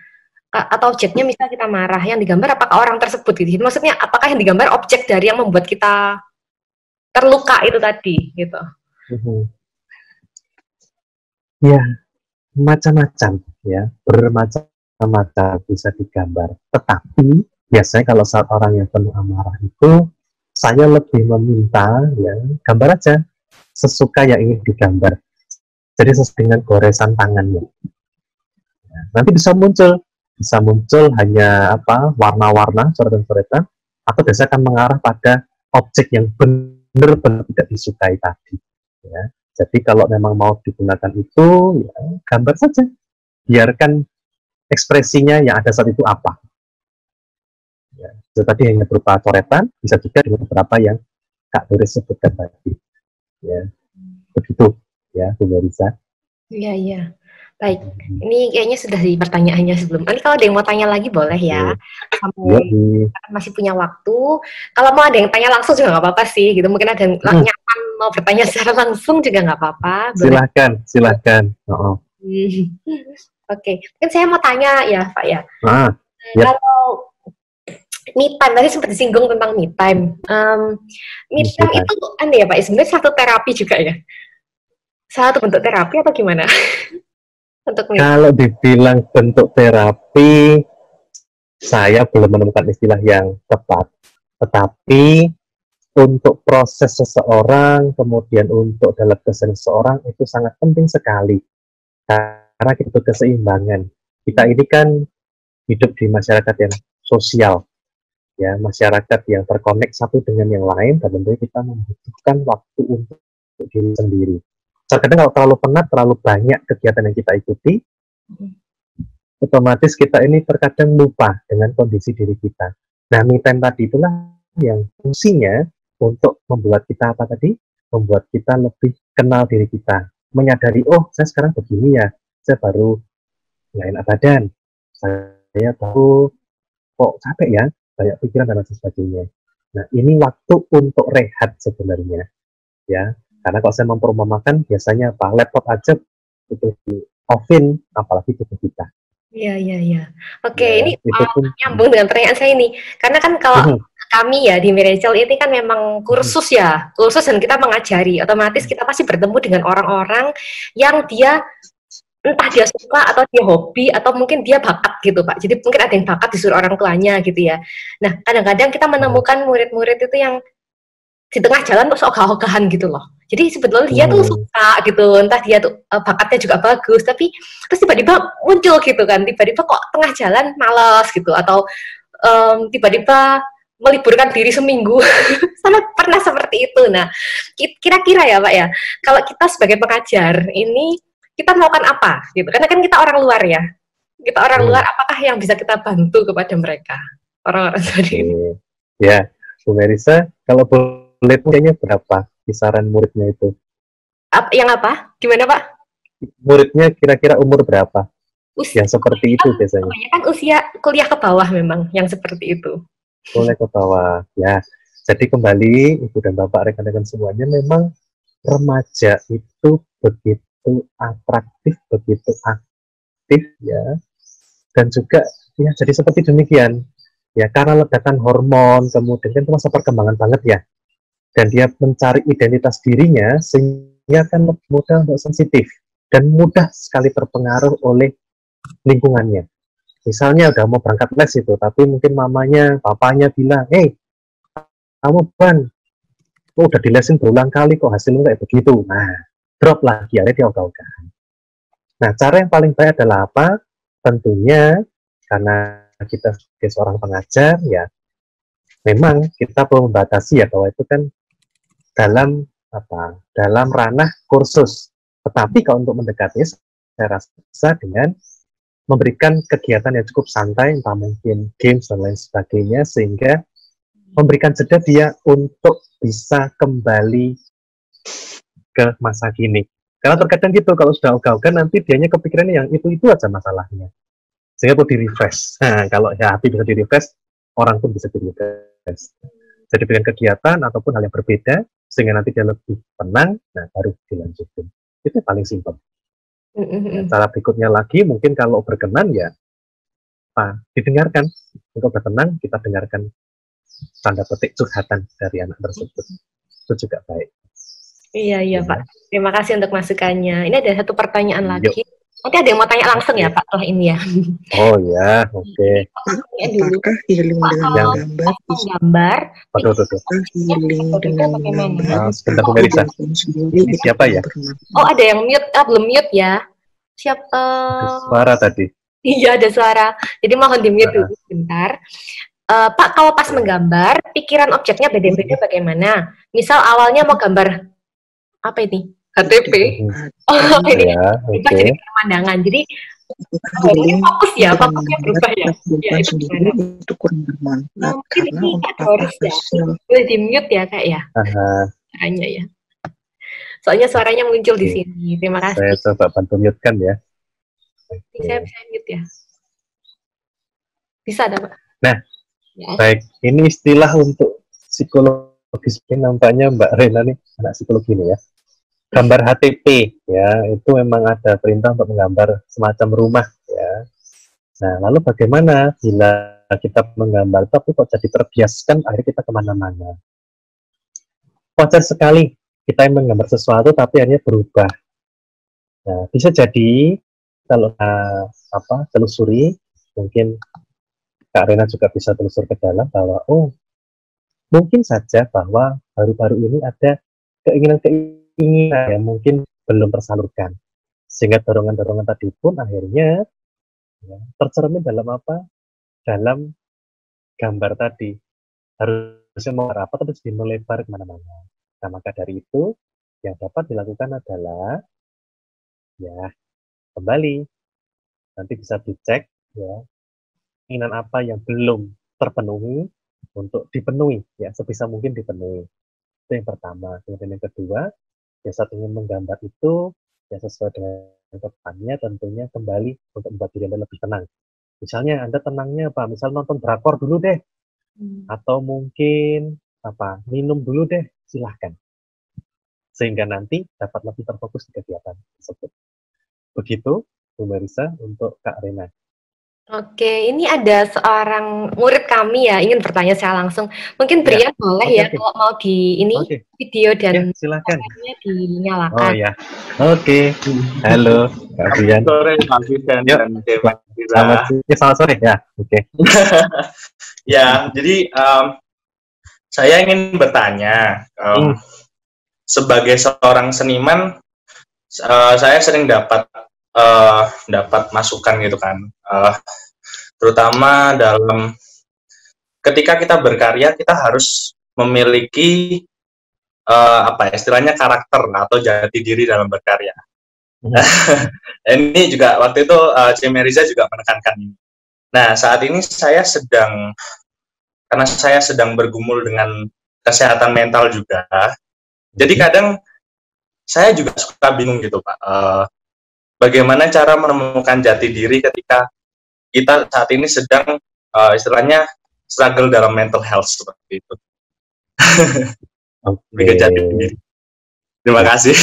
Atau objeknya misalnya kita marah, yang digambar apakah orang tersebut gitu? Maksudnya apakah yang digambar objek dari yang membuat kita terluka itu tadi gitu? Ya, macam-macam ya, bermacam-macam bisa digambar. Tetapi biasanya kalau saat orang yang penuh amarah itu, saya lebih meminta ya gambar aja sesuka yang ingin digambar. Jadi sesuai dengan goresan tangannya. Ya, nanti bisa muncul hanya warna-warna, coretan-coretan, atau biasanya akan mengarah pada objek yang benar-benar tidak disukai tadi. Ya. Jadi kalau memang mau digunakan itu, ya gambar saja. Biarkan ekspresinya yang ada saat itu apa. Ya, itu tadi hanya berupa coretan, bisa juga dengan beberapa yang Kak Doris sebutkan tadi. Ya, begitu ya, Bu Marisa. Iya. Baik, ini kayaknya sudah di pertanyaannya sebelum. Nanti kalau ada yang mau tanya lagi boleh ya. Masih punya waktu. Kalau mau ada yang tanya langsung juga nggak apa-apa sih. Gitu mungkin ada yang nyaman mau bertanya secara langsung juga nggak apa-apa. Silahkan. Oke, mungkin saya mau tanya ya Pak ya. Kalau me time tadi sempat disinggung tentang me time. Me time itu ya Pak, sebenarnya satu terapi juga ya. Satu bentuk terapi atau gimana? Kalau dibilang bentuk terapi, saya belum menemukan istilah yang tepat. Tetapi untuk proses seseorang, kemudian untuk dalam kesehatan seseorang itu sangat penting sekali. Karena itu keseimbangan. Kita ini kan hidup di masyarakat yang sosial, ya masyarakat yang terkonek satu dengan yang lain, dan tentunya kita membutuhkan waktu untuk diri sendiri. Kadang kalau terlalu penat, terlalu banyak kegiatan yang kita ikuti, otomatis kita ini terkadang lupa dengan kondisi diri kita. Nah, me time tadi itulah yang fungsinya untuk membuat kita membuat kita lebih kenal diri kita, menyadari, oh saya sekarang begini ya, saya baru nggak enak badan, saya baru kok capek ya, banyak pikiran dan lain sebagainya. Nah, ini waktu untuk rehat sebenarnya, ya. Karena kalau saya memperumpamakan, biasanya laptop aja itu di off-in, apalagi tubuh kita. Iya. Oke, ini nyambung dengan pertanyaan saya ini. Karena kan kalau kami ya di Miracle ini kan memang kursus dan kita mengajari. Otomatis kita pasti bertemu dengan orang-orang yang dia entah dia suka atau dia hobi atau mungkin dia bakat gitu Pak. Jadi mungkin ada yang bakat disuruh orang tuanya gitu ya. Nah, kadang-kadang kita menemukan murid-murid itu yang di tengah jalan terus ogah-ogahan gitu loh. Jadi sebetulnya dia tuh suka gitu, entah dia tuh bakatnya juga bagus, tapi terus tiba-tiba muncul gitu kan, tiba-tiba kok tengah jalan malas gitu, atau tiba-tiba meliburkan diri seminggu. Sama pernah seperti itu. Nah, kira-kira ya Pak ya, kalau kita sebagai pengajar ini kita melakukan apa gitu? Karena kan kita orang luar ya. Kita orang luar, apakah yang bisa kita bantu kepada mereka? Orang-orang tadi ini. Ya, Bu Merisa, kalau boleh kayaknya berapa kisaran muridnya itu? Yang apa? Gimana Pak? Muridnya kira-kira umur berapa? Yang seperti itu biasanya. Kan usia kuliah ke bawah memang yang seperti itu. Kuliah ke bawah, ya. Jadi kembali, Ibu dan Bapak, rekan-rekan semuanya, memang remaja itu begitu atraktif, begitu aktif, ya. Dan juga, ya jadi seperti demikian. Ya, karena ledakan hormon, kemudian kan itu masa perkembangan banget ya. Dan dia mencari identitas dirinya, sehingga kan mudah untuk sensitif. Dan mudah sekali terpengaruh oleh lingkungannya. Misalnya udah mau berangkat les itu, tapi mungkin mamanya, papanya bilang, kamu Ban, udah dilesin berulang kali kok hasilnya kayak begitu. Nah, drop lagi, akhirnya dia ogah-ogahan. Nah, cara yang paling baik adalah apa? Tentunya, karena kita sebagai seorang pengajar, ya, memang kita perlu membatasi ya, bahwa itu kan dalam ranah kursus. Tetapi kalau untuk mendekati, saya rasa dengan memberikan kegiatan yang cukup santai, entah mungkin games dan lain sebagainya, sehingga memberikan jeda dia untuk bisa kembali ke masa kini. Karena terkadang gitu, kalau sudah ogah-ogah nanti dianya kepikirannya yang itu aja masalahnya. Sehingga perlu di-refresh. Nah, kalau hati bisa di-refresh, orang pun bisa di-refresh. Jadi dengan kegiatan ataupun hal yang berbeda, sehingga nanti dia lebih tenang, nah baru dilanjutin. Itu paling simpel. Cara berikutnya lagi, mungkin kalau berkenan ya, didengarkan. Untuk berkenan, kita dengarkan tanda petik curhatan dari anak tersebut. Itu juga baik. Iya Pak. Terima kasih untuk masukannya. Ini ada satu pertanyaan lagi. Nanti ada yang mau tanya langsung ya Pak setelah ini ya. Oh ya, oke. Apakah healing dengan gambar? Apakah healing dengan gambar? Sebentar Bu Merisa. Ini siapa ya? Oh ada yang mute, belum mute ya. Siapa? Suara tadi. Iya ada suara. Jadi mohon di mute dulu sebentar. Pak, kalau pas menggambar, pikiran objeknya beda-beda bagaimana? Misal awalnya mau gambar apa ini? HTP. Oh, ini berubah jadi pemandangan. Jadi fokus ya, fokusnya berubah ya. Ya itu kurang bermanfaat. Mungkin ini harus ya. Boleh di mute ya Kak ya. Caranya ya. Soalnya suaranya muncul di sini. Terima kasih. Saya coba bantu mute kan ya. Saya bisa mute ya. Bisa ada Pak. Nah, baik. Ini istilah untuk psikologis, nampaknya Mbak Rena nih anak psikologi nih ya. Gambar HTP ya, itu memang ada perintah untuk menggambar semacam rumah ya. Nah, lalu bagaimana bila kita menggambar tapi kok jadi terbiaskan, akhirnya kita kemana-mana. Wajar sekali kita yang menggambar sesuatu tapi akhirnya berubah. Nah, bisa jadi kalau telusuri, mungkin Kak Rena juga bisa telusur ke dalam bahwa mungkin saja bahwa baru-baru ini ada keinginan yang mungkin belum tersalurkan, sehingga dorongan-dorongan tadi pun akhirnya tercermin dalam dalam gambar tadi. Harusnya mau apa terus melebar kemana-mana. Nah, maka dari itu yang dapat dilakukan adalah ya kembali nanti bisa dicek ya keinginan apa yang belum terpenuhi untuk dipenuhi ya sebisa mungkin dipenuhi. Itu yang pertama. Kemudian yang kedua, ya saat ingin menggambar itu ya sesuai dengan kedepannya tentunya kembali untuk membuat diri Anda lebih tenang. Misalnya Anda tenangnya misal nonton drakor dulu deh, atau mungkin minum dulu deh, silahkan. Sehingga nanti dapat lebih terfokus di kegiatan tersebut. Begitu Bu Merisa untuk Kak Rena. Oke, ini ada seorang murid kami ya ingin bertanya secara langsung. Mungkin Brian boleh kalau mau di ini video dan silakan dinyalakan. Oh ya, oke. Halo Kak Brian. Sore Pak Brian dan Dewa. Selamat sore ya. Oke. Ya, jadi saya ingin bertanya, sebagai seorang seniman, saya sering dapat masukan gitu kan, terutama dalam ketika kita berkarya kita harus memiliki istilahnya karakter atau jati diri dalam berkarya. Ini juga waktu itu Cemeriza juga menekankan ini. Nah, saat ini karena saya sedang bergumul dengan kesehatan mental juga, jadi kadang saya juga suka bingung gitu, Pak. Bagaimana cara menemukan jati diri ketika kita saat ini sedang istilahnya struggle dalam mental health seperti itu. Oke. Terima kasih.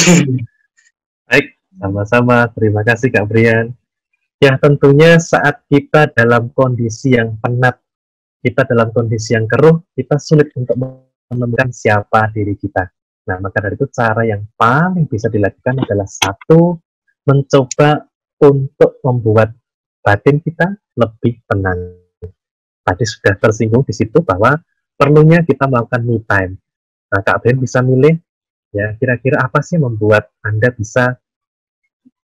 Baik, sama-sama. Terima kasih Kak Brian. Ya, tentunya saat kita dalam kondisi yang penat, kita dalam kondisi yang keruh, kita sulit untuk menemukan siapa diri kita. Nah, maka dari itu cara yang paling bisa dilakukan adalah satu, mencoba untuk membuat batin kita lebih tenang. Tadi sudah tersinggung di situ bahwa perlunya kita melakukan me time. Nah, Kak Brian bisa milih, ya kira-kira apa sih membuat Anda bisa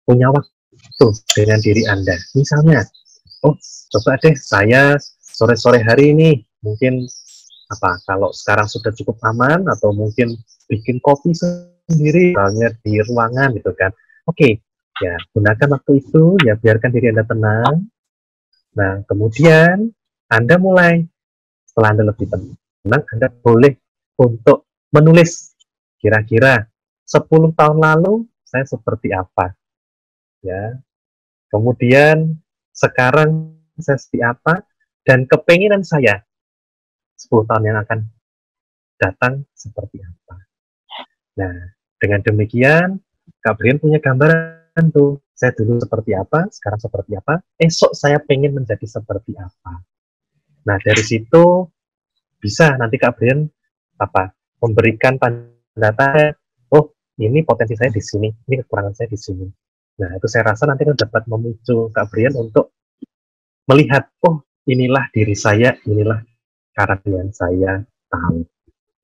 punya waktu dengan diri Anda. Misalnya, coba deh saya sore-sore hari ini mungkin kalau sekarang sudah cukup aman atau mungkin bikin kopi sendiri misalnya di ruangan gitu kan. Oke, ya gunakan waktu itu, ya biarkan diri Anda tenang. Nah, kemudian Anda mulai, setelah Anda lebih tenang, Anda boleh untuk menulis kira-kira 10 tahun lalu saya seperti apa. Ya. Kemudian sekarang saya seperti apa dan kepinginan saya 10 tahun yang akan datang seperti apa. Nah, dengan demikian Kak Brian punya gambaran tuh, saya dulu seperti apa, sekarang seperti apa, esok saya pengen menjadi seperti apa. Nah, dari situ bisa nanti Kak Brian memberikan tanda-tanda, ini potensi saya di sini, ini kekurangan saya di sini. Nah, itu saya rasa nanti dapat memicu Kak Brian untuk melihat, inilah diri saya, inilah karakter yang saya tahu.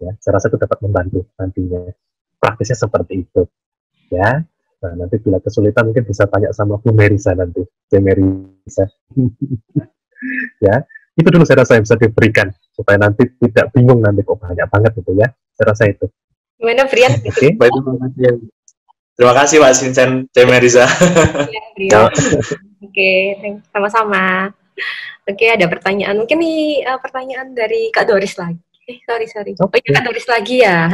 Ya, saya rasa itu dapat membantu nantinya. Praktisnya seperti itu. Ya, nah nanti bila kesulitan mungkin bisa tanya sama Bu Merisa nanti. Bu Merisa. Ya, itu dulu saya rasa yang bisa diberikan supaya nanti tidak bingung nanti kok banyak banget gitu ya. Saya rasa itu. Gimana Brian? Oke. Terima kasih Pak Vincent Cemeriza. Ya, Oke, sama-sama. Oke, ada pertanyaan. Mungkin nih pertanyaan dari Kak Doris lagi. Sorry. Oh iya, Kak Doris lagi ya.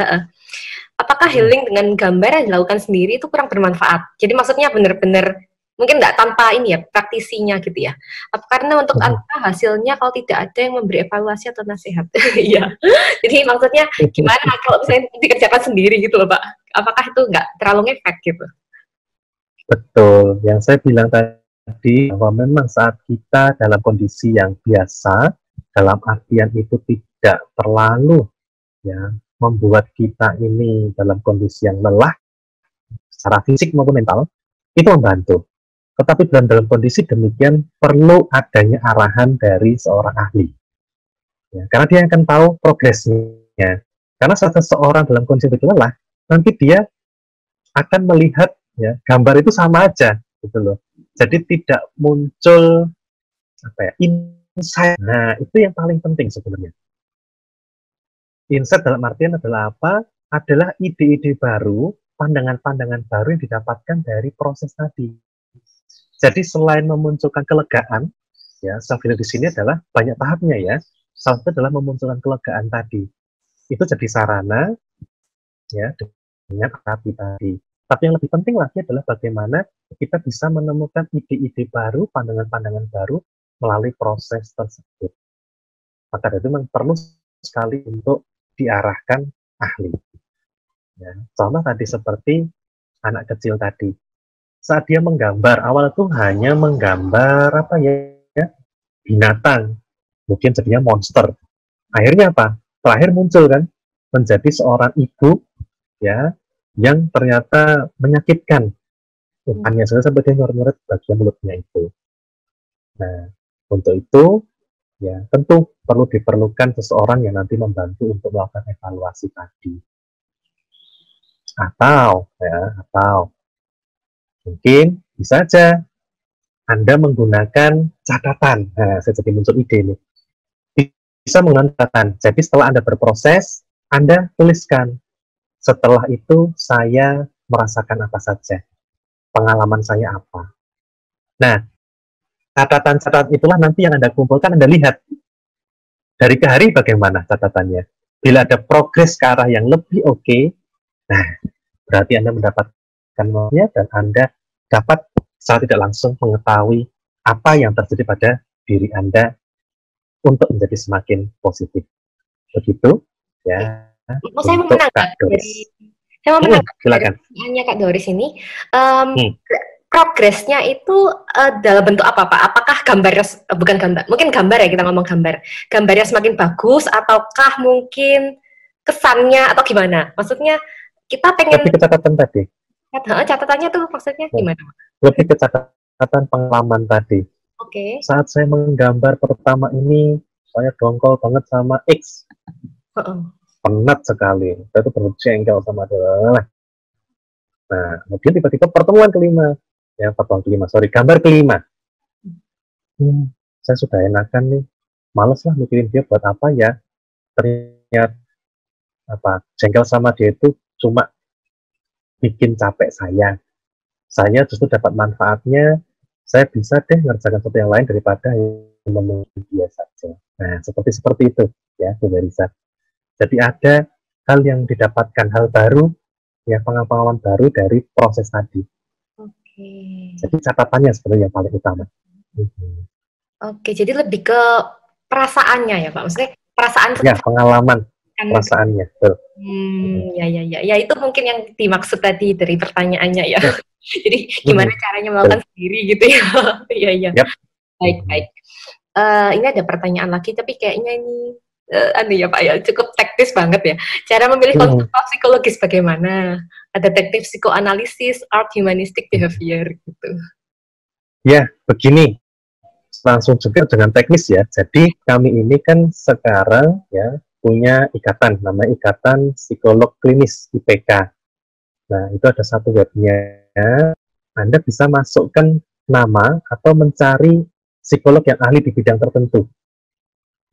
Apakah healing dengan gambar yang dilakukan sendiri itu kurang bermanfaat? Jadi maksudnya benar-benar mungkin nggak tanpa ini ya, praktisinya gitu ya. Karena untuk apa hasilnya kalau tidak ada yang memberi evaluasi atau nasihat? Iya. Jadi maksudnya gimana kalau misalnya dikerjakan sendiri gitu loh, Pak? Apakah itu nggak terlalu ngefek gitu? Betul. Yang saya bilang tadi bahwa memang saat kita dalam kondisi yang biasa, dalam artian itu tidak terlalu ya membuat kita ini dalam kondisi yang lelah secara fisik maupun mental, itu membantu. Tetapi dalam kondisi demikian perlu adanya arahan dari seorang ahli. Ya, karena dia akan tahu progresnya. Karena saat seseorang dalam kondisi lelah, nanti dia akan melihat ya gambar itu sama aja gitu loh. Jadi tidak muncul insight. Nah, itu yang paling penting sebenarnya. Insight dalam artian adalah apa? Adalah ide-ide baru, pandangan-pandangan baru yang didapatkan dari proses tadi. Jadi selain memunculkan kelegaan, ya self healing di sini adalah banyak tahapnya ya. Salah satu adalah memunculkan kelegaan tadi. Itu jadi sarana ya dengan terapi tadi. Tapi yang lebih penting lagi adalah bagaimana kita bisa menemukan ide-ide baru, pandangan-pandangan baru melalui proses tersebut. Maka itu memang perlu sekali untuk diarahkan ahli. Ya, contoh tadi seperti anak kecil tadi. Saat dia menggambar, awal itu hanya menggambar binatang. Mungkin jadinya monster. Akhirnya apa? Terakhir muncul kan menjadi seorang ibu ya yang ternyata menyakitkan. Hanya sampai dia nyoret-nyoret bagian mulutnya itu. Nah, untuk itu ya tentu perlu diperlukan seseorang yang nanti membantu untuk melakukan evaluasi tadi. Atau mungkin bisa saja Anda menggunakan catatan. Nah, saya jadi muncul ide nih. bisa menggunakan catatan. Jadi setelah Anda berproses, Anda tuliskan. Setelah itu saya merasakan apa saja, pengalaman saya apa. Nah, catatan-catatan itulah nanti yang Anda kumpulkan, Anda lihat dari ke hari bagaimana catatannya. Bila ada progres ke arah yang lebih oke, nah berarti Anda mendapatkan nilainya dan Anda dapat secara tidak langsung mengetahui apa yang terjadi pada diri Anda untuk menjadi semakin positif. Begitu ya. Saya mau menangkap silakan. Hanya Kak Doris ini, progresnya itu dalam bentuk apa Pak? Apakah gambarnya, bukan gambar, mungkin gambar ya, kita ngomong gambarnya semakin bagus, ataukah mungkin kesannya atau gimana? Maksudnya kita pengen lebih ke catatan tadi. Catatannya tuh maksudnya gimana? Lebih ke catatan pengalaman tadi. Oke. Saat saya menggambar pertama ini, saya dongkol banget sama X. Penat sekali. Saya tuh berjengkel sama dia. Nah, kemudian tiba-tiba pertemuan kelima. Gambar kelima. Saya sudah enakan nih. Males lah mikirin dia buat apa ya. Ternyata jengkel sama dia itu cuma bikin capek saya. Saya justru dapat manfaatnya. Saya bisa deh ngerjakan sesuatu yang lain daripada yang menunggu dia saja. Nah, seperti itu ya, Bu Marisa. Jadi ada hal yang didapatkan, hal baru, ya pengalaman baru dari proses tadi. Oke. Jadi catatannya sebenarnya yang paling utama. Oke, jadi lebih ke perasaannya ya Pak, maksudnya perasaan. Ya, pengalaman, perasaannya. Betul. Ya itu mungkin yang dimaksud tadi dari pertanyaannya ya. Jadi gimana caranya melakukan sendiri gitu ya. Iya. Yep. Baik. Ini ada pertanyaan lagi, tapi kayaknya ini ya Pak ya, cukup teknis banget ya. Cara memilih konsultan psikologis bagaimana? Ada teknik psikoanalisis, art humanistic behavior gitu. Ya, begini. Langsung juga dengan teknis ya. Jadi kami ini kan sekarang ya punya ikatan, namanya Ikatan Psikolog Klinis IPK. Nah, itu ada satu webnya. Anda bisa masukkan nama atau mencari psikolog yang ahli di bidang tertentu.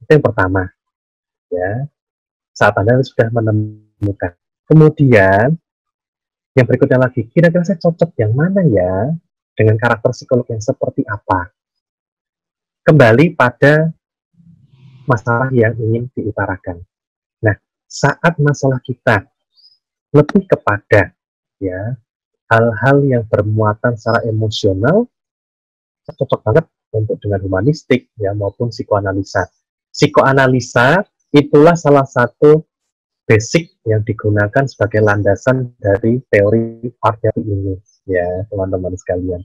Itu yang pertama. Ya, saat Anda sudah menemukan. Kemudian, yang berikutnya lagi, kira-kira saya cocok yang mana ya? Dengan karakter psikolog yang seperti apa? Kembali pada masalah yang ingin diutarakan. Nah, saat masalah kita lebih kepada ya hal-hal yang bermuatan secara emosional, cocok banget untuk dengan humanistik ya maupun psikoanalisa. Psikoanalisa itulah salah satu basic yang digunakan sebagai landasan dari teori art ini ya teman-teman sekalian.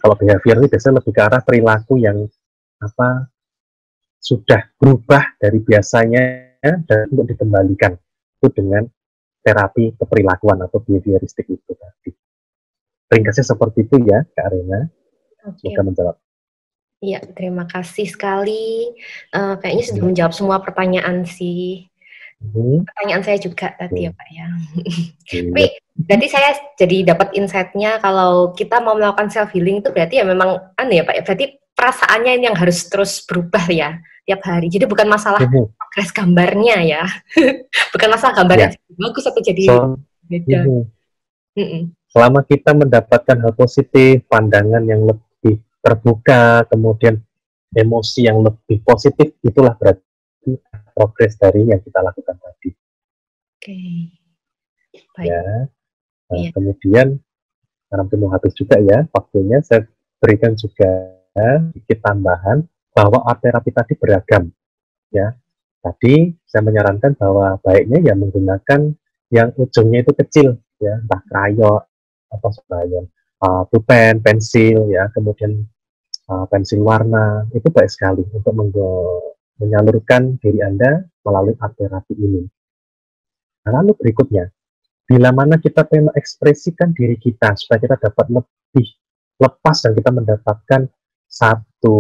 Kalau behavior ini biasanya lebih ke arah perilaku yang sudah berubah dari biasanya dan untuk dikembalikan itu dengan terapi keperilakuan atau behavioristik itu tadi. Ringkasnya seperti itu ya, Kak Arena. Semoga menjawab. Iya, terima kasih sekali. Kayaknya sudah menjawab semua pertanyaan sih. Pertanyaan saya juga tadi ya Pak ya. Tapi berarti saya jadi dapat insight-nya kalau kita mau melakukan self healing itu berarti ya memang ya Pak ya. Berarti perasaannya ini yang harus terus berubah ya tiap hari. Jadi bukan masalah progres gambarnya ya. Bukan masalah gambarnya bagus atau jadi beda. Selama kita mendapatkan hal positif, pandangan yang lebih terbuka, kemudian emosi yang lebih positif, itulah berarti progres dari yang kita lakukan tadi. Oke. Baik. Ya. Nah, kemudian karena penuh habis juga ya waktunya, saya berikan juga sedikit tambahan bahwa art terapi tadi beragam. Ya. Tadi saya menyarankan bahwa baiknya ya menggunakan yang ujungnya itu kecil, ya, entah krayon atau sebagainya, pulpen, pensil, ya, kemudian pensil warna, itu baik sekali untuk menyalurkan diri Anda melalui art terapi ini. Nah, lalu berikutnya, bila mana kita pengen mengekspresikan diri kita supaya kita dapat lebih lepas dan kita mendapatkan satu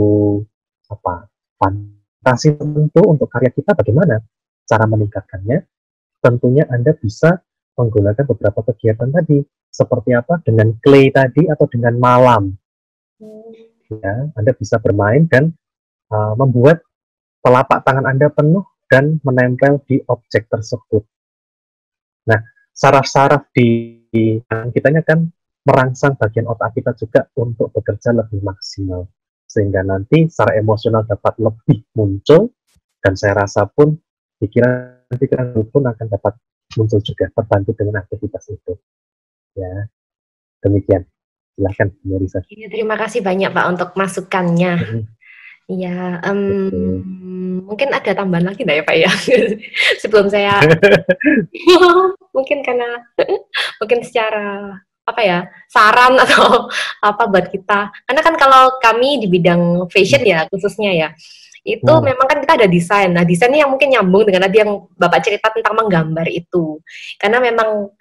fantasi tertentu untuk karya kita, bagaimana cara meningkatkannya? Tentunya Anda bisa menggunakan beberapa kegiatan tadi, seperti apa dengan clay tadi atau dengan malam. Ya, Anda bisa bermain dan membuat telapak tangan Anda penuh dan menempel di objek tersebut. Nah, saraf-saraf di tangan kitanya kan merangsang bagian otak kita juga untuk bekerja lebih maksimal. Sehingga nanti secara emosional dapat lebih muncul, dan saya rasa pun pikiran-pikiran pun akan dapat muncul juga, terbantu dengan aktivitas itu. Ya, demikian. Silahkan, Mbak Risa. Terima kasih banyak Pak untuk masukannya. Iya, mungkin ada tambahan lagi nggak ya Pak ya? Sebelum saya, mungkin karena mungkin secara apa ya, saran atau apa buat kita. Karena kan kalau kami di bidang fashion ya khususnya ya, itu memang kan kita ada desain. Nah, desainnya yang mungkin nyambung dengan tadi yang Bapak cerita tentang menggambar itu. Karena memang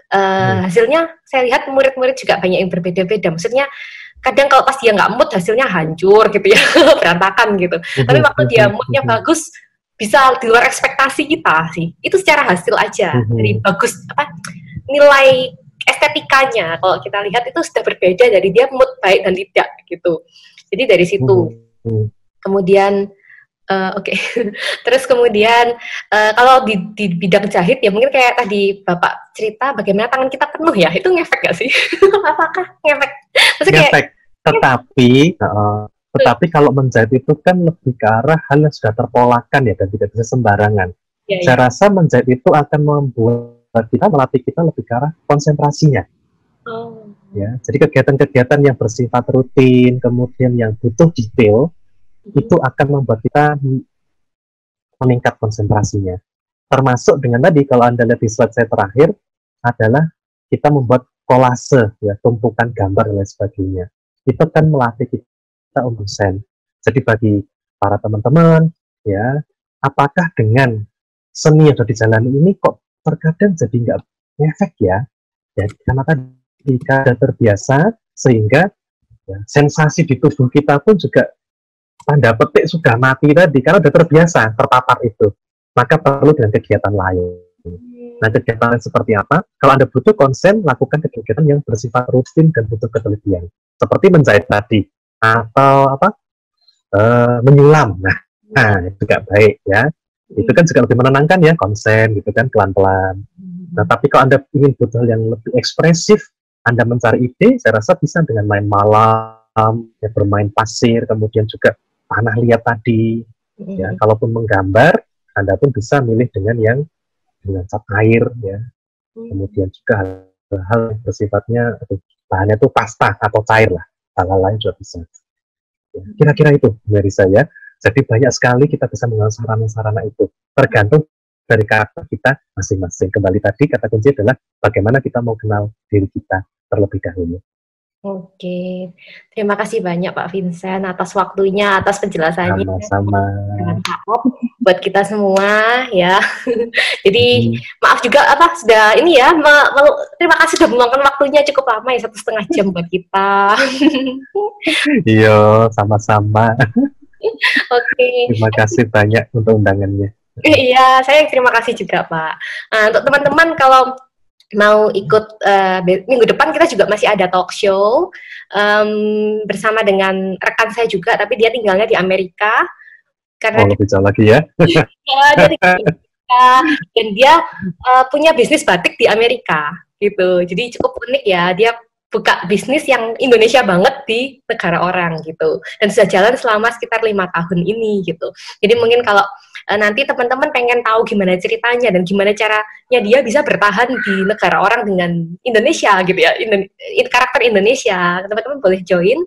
hasilnya saya lihat murid-murid juga banyak yang berbeda-beda. Maksudnya kadang kalau pas dia nggak mood hasilnya hancur gitu ya, berantakan gitu. Tapi waktu dia moodnya bagus, bisa di luar ekspektasi kita sih. Itu secara hasil aja, dari bagus apa nilai estetikanya. Kalau kita lihat itu sudah berbeda dari dia mood baik dan tidak gitu. Jadi dari situ. Kemudian oke. Terus kemudian kalau di bidang jahit ya mungkin kayak tadi Bapak cerita bagaimana tangan kita penuh ya, itu ngefek gak sih? Apakah ngefek? Maksudnya ngefek. Tetapi kalau menjahit itu kan lebih ke arah hal yang sudah terpolakan ya, dan tidak bisa sembarangan. Saya rasa menjahit itu akan membuat kita, melatih kita lebih ke arah konsentrasinya. Ya, jadi kegiatan-kegiatan yang bersifat rutin, kemudian yang butuh detail, itu akan membuat kita meningkat konsentrasinya. Termasuk dengan tadi, kalau Anda lihat di slide saya terakhir, adalah kita membuat kolase, ya, tumpukan gambar dan lain sebagainya. Itu kan melatih kita untuk sen. Jadi bagi para teman-teman, ya, apakah dengan seni yang sudah dijalani ini kok terkadang jadi nggak ngefek ya? Ya, karena tadi kita terbiasa, sehingga ya, sensasi di tubuh kita pun juga tanda petik sudah mati tadi, karena sudah terbiasa terpapar itu. Maka perlu dengan kegiatan lain. Nah, kegiatan lain seperti apa? Kalau Anda butuh konsen, lakukan kegiatan yang bersifat rutin dan butuh ketelitian. Seperti menjahit tadi, atau apa? Menyulam. Nah, itu juga baik ya. Itu kan juga lebih menenangkan ya, konsen gitu kan, pelan-pelan. Nah, tapi kalau Anda ingin butuh yang lebih ekspresif, Anda mencari ide, saya rasa bisa dengan main malam, ya, bermain pasir, kemudian juga panah liat tadi. Ya, kalaupun menggambar, Anda pun bisa milih dengan yang dengan cat air ya. Kemudian juga hal-hal yang bersifatnya bahannya itu pasta atau cair lah, hal-hal lain juga bisa. Ya, kira-kira itu dari saya. Jadi banyak sekali kita bisa menggunakan sarana-sarana itu, tergantung dari karakter kita masing-masing. Kembali tadi kata kunci adalah bagaimana kita mau kenal diri kita terlebih dahulu. Oke, terima kasih banyak Pak Vincent atas waktunya, atas penjelasannya. Sama-sama. Buat kita semua ya. Jadi maaf juga sudah ini ya. Terima kasih sudah meluangkan waktunya cukup lama ya, 1,5 jam buat kita. Iya, sama-sama. Oke. Terima kasih banyak untuk undangannya. Iya, saya terima kasih juga Pak. Nah, untuk teman-teman kalau mau ikut minggu depan kita juga masih ada talk show bersama dengan rekan saya juga, tapi dia tinggalnya di Amerika karena lebih jauh lagi ya. Dan dia punya bisnis batik di Amerika gitu, jadi cukup unik ya, dia buka bisnis yang Indonesia banget di negara orang gitu, dan sudah jalan selama sekitar 5 tahun ini gitu. Jadi mungkin kalau nanti teman-teman pengen tahu gimana ceritanya dan gimana caranya dia bisa bertahan di negara orang dengan Indonesia gitu ya, karakter Indonesia, teman-teman boleh join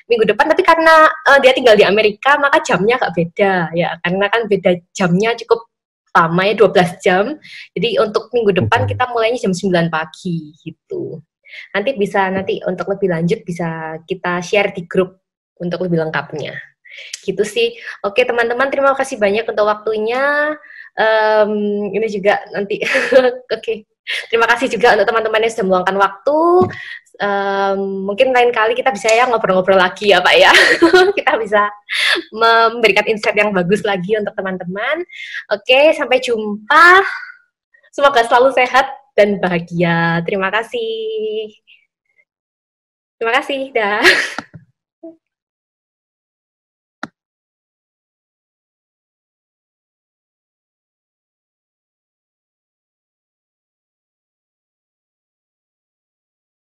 minggu depan. Tapi karena dia tinggal di Amerika, maka jamnya agak beda ya, karena kan beda jamnya cukup lama ya, 12 jam. Jadi untuk minggu depan kita mulainya jam 9 pagi gitu. Nanti untuk lebih lanjut bisa kita share di grup untuk lebih lengkapnya. Gitu sih. Oke teman-teman, terima kasih banyak untuk waktunya. Ini juga nanti oke. Terima kasih juga untuk teman-teman yang sudah meluangkan waktu. Mungkin lain kali kita bisa ya ngobrol-ngobrol lagi ya Pak ya. Kita bisa memberikan insight yang bagus lagi untuk teman-teman. Oke, sampai jumpa. Semoga selalu sehat dan bahagia. Terima kasih. Dah.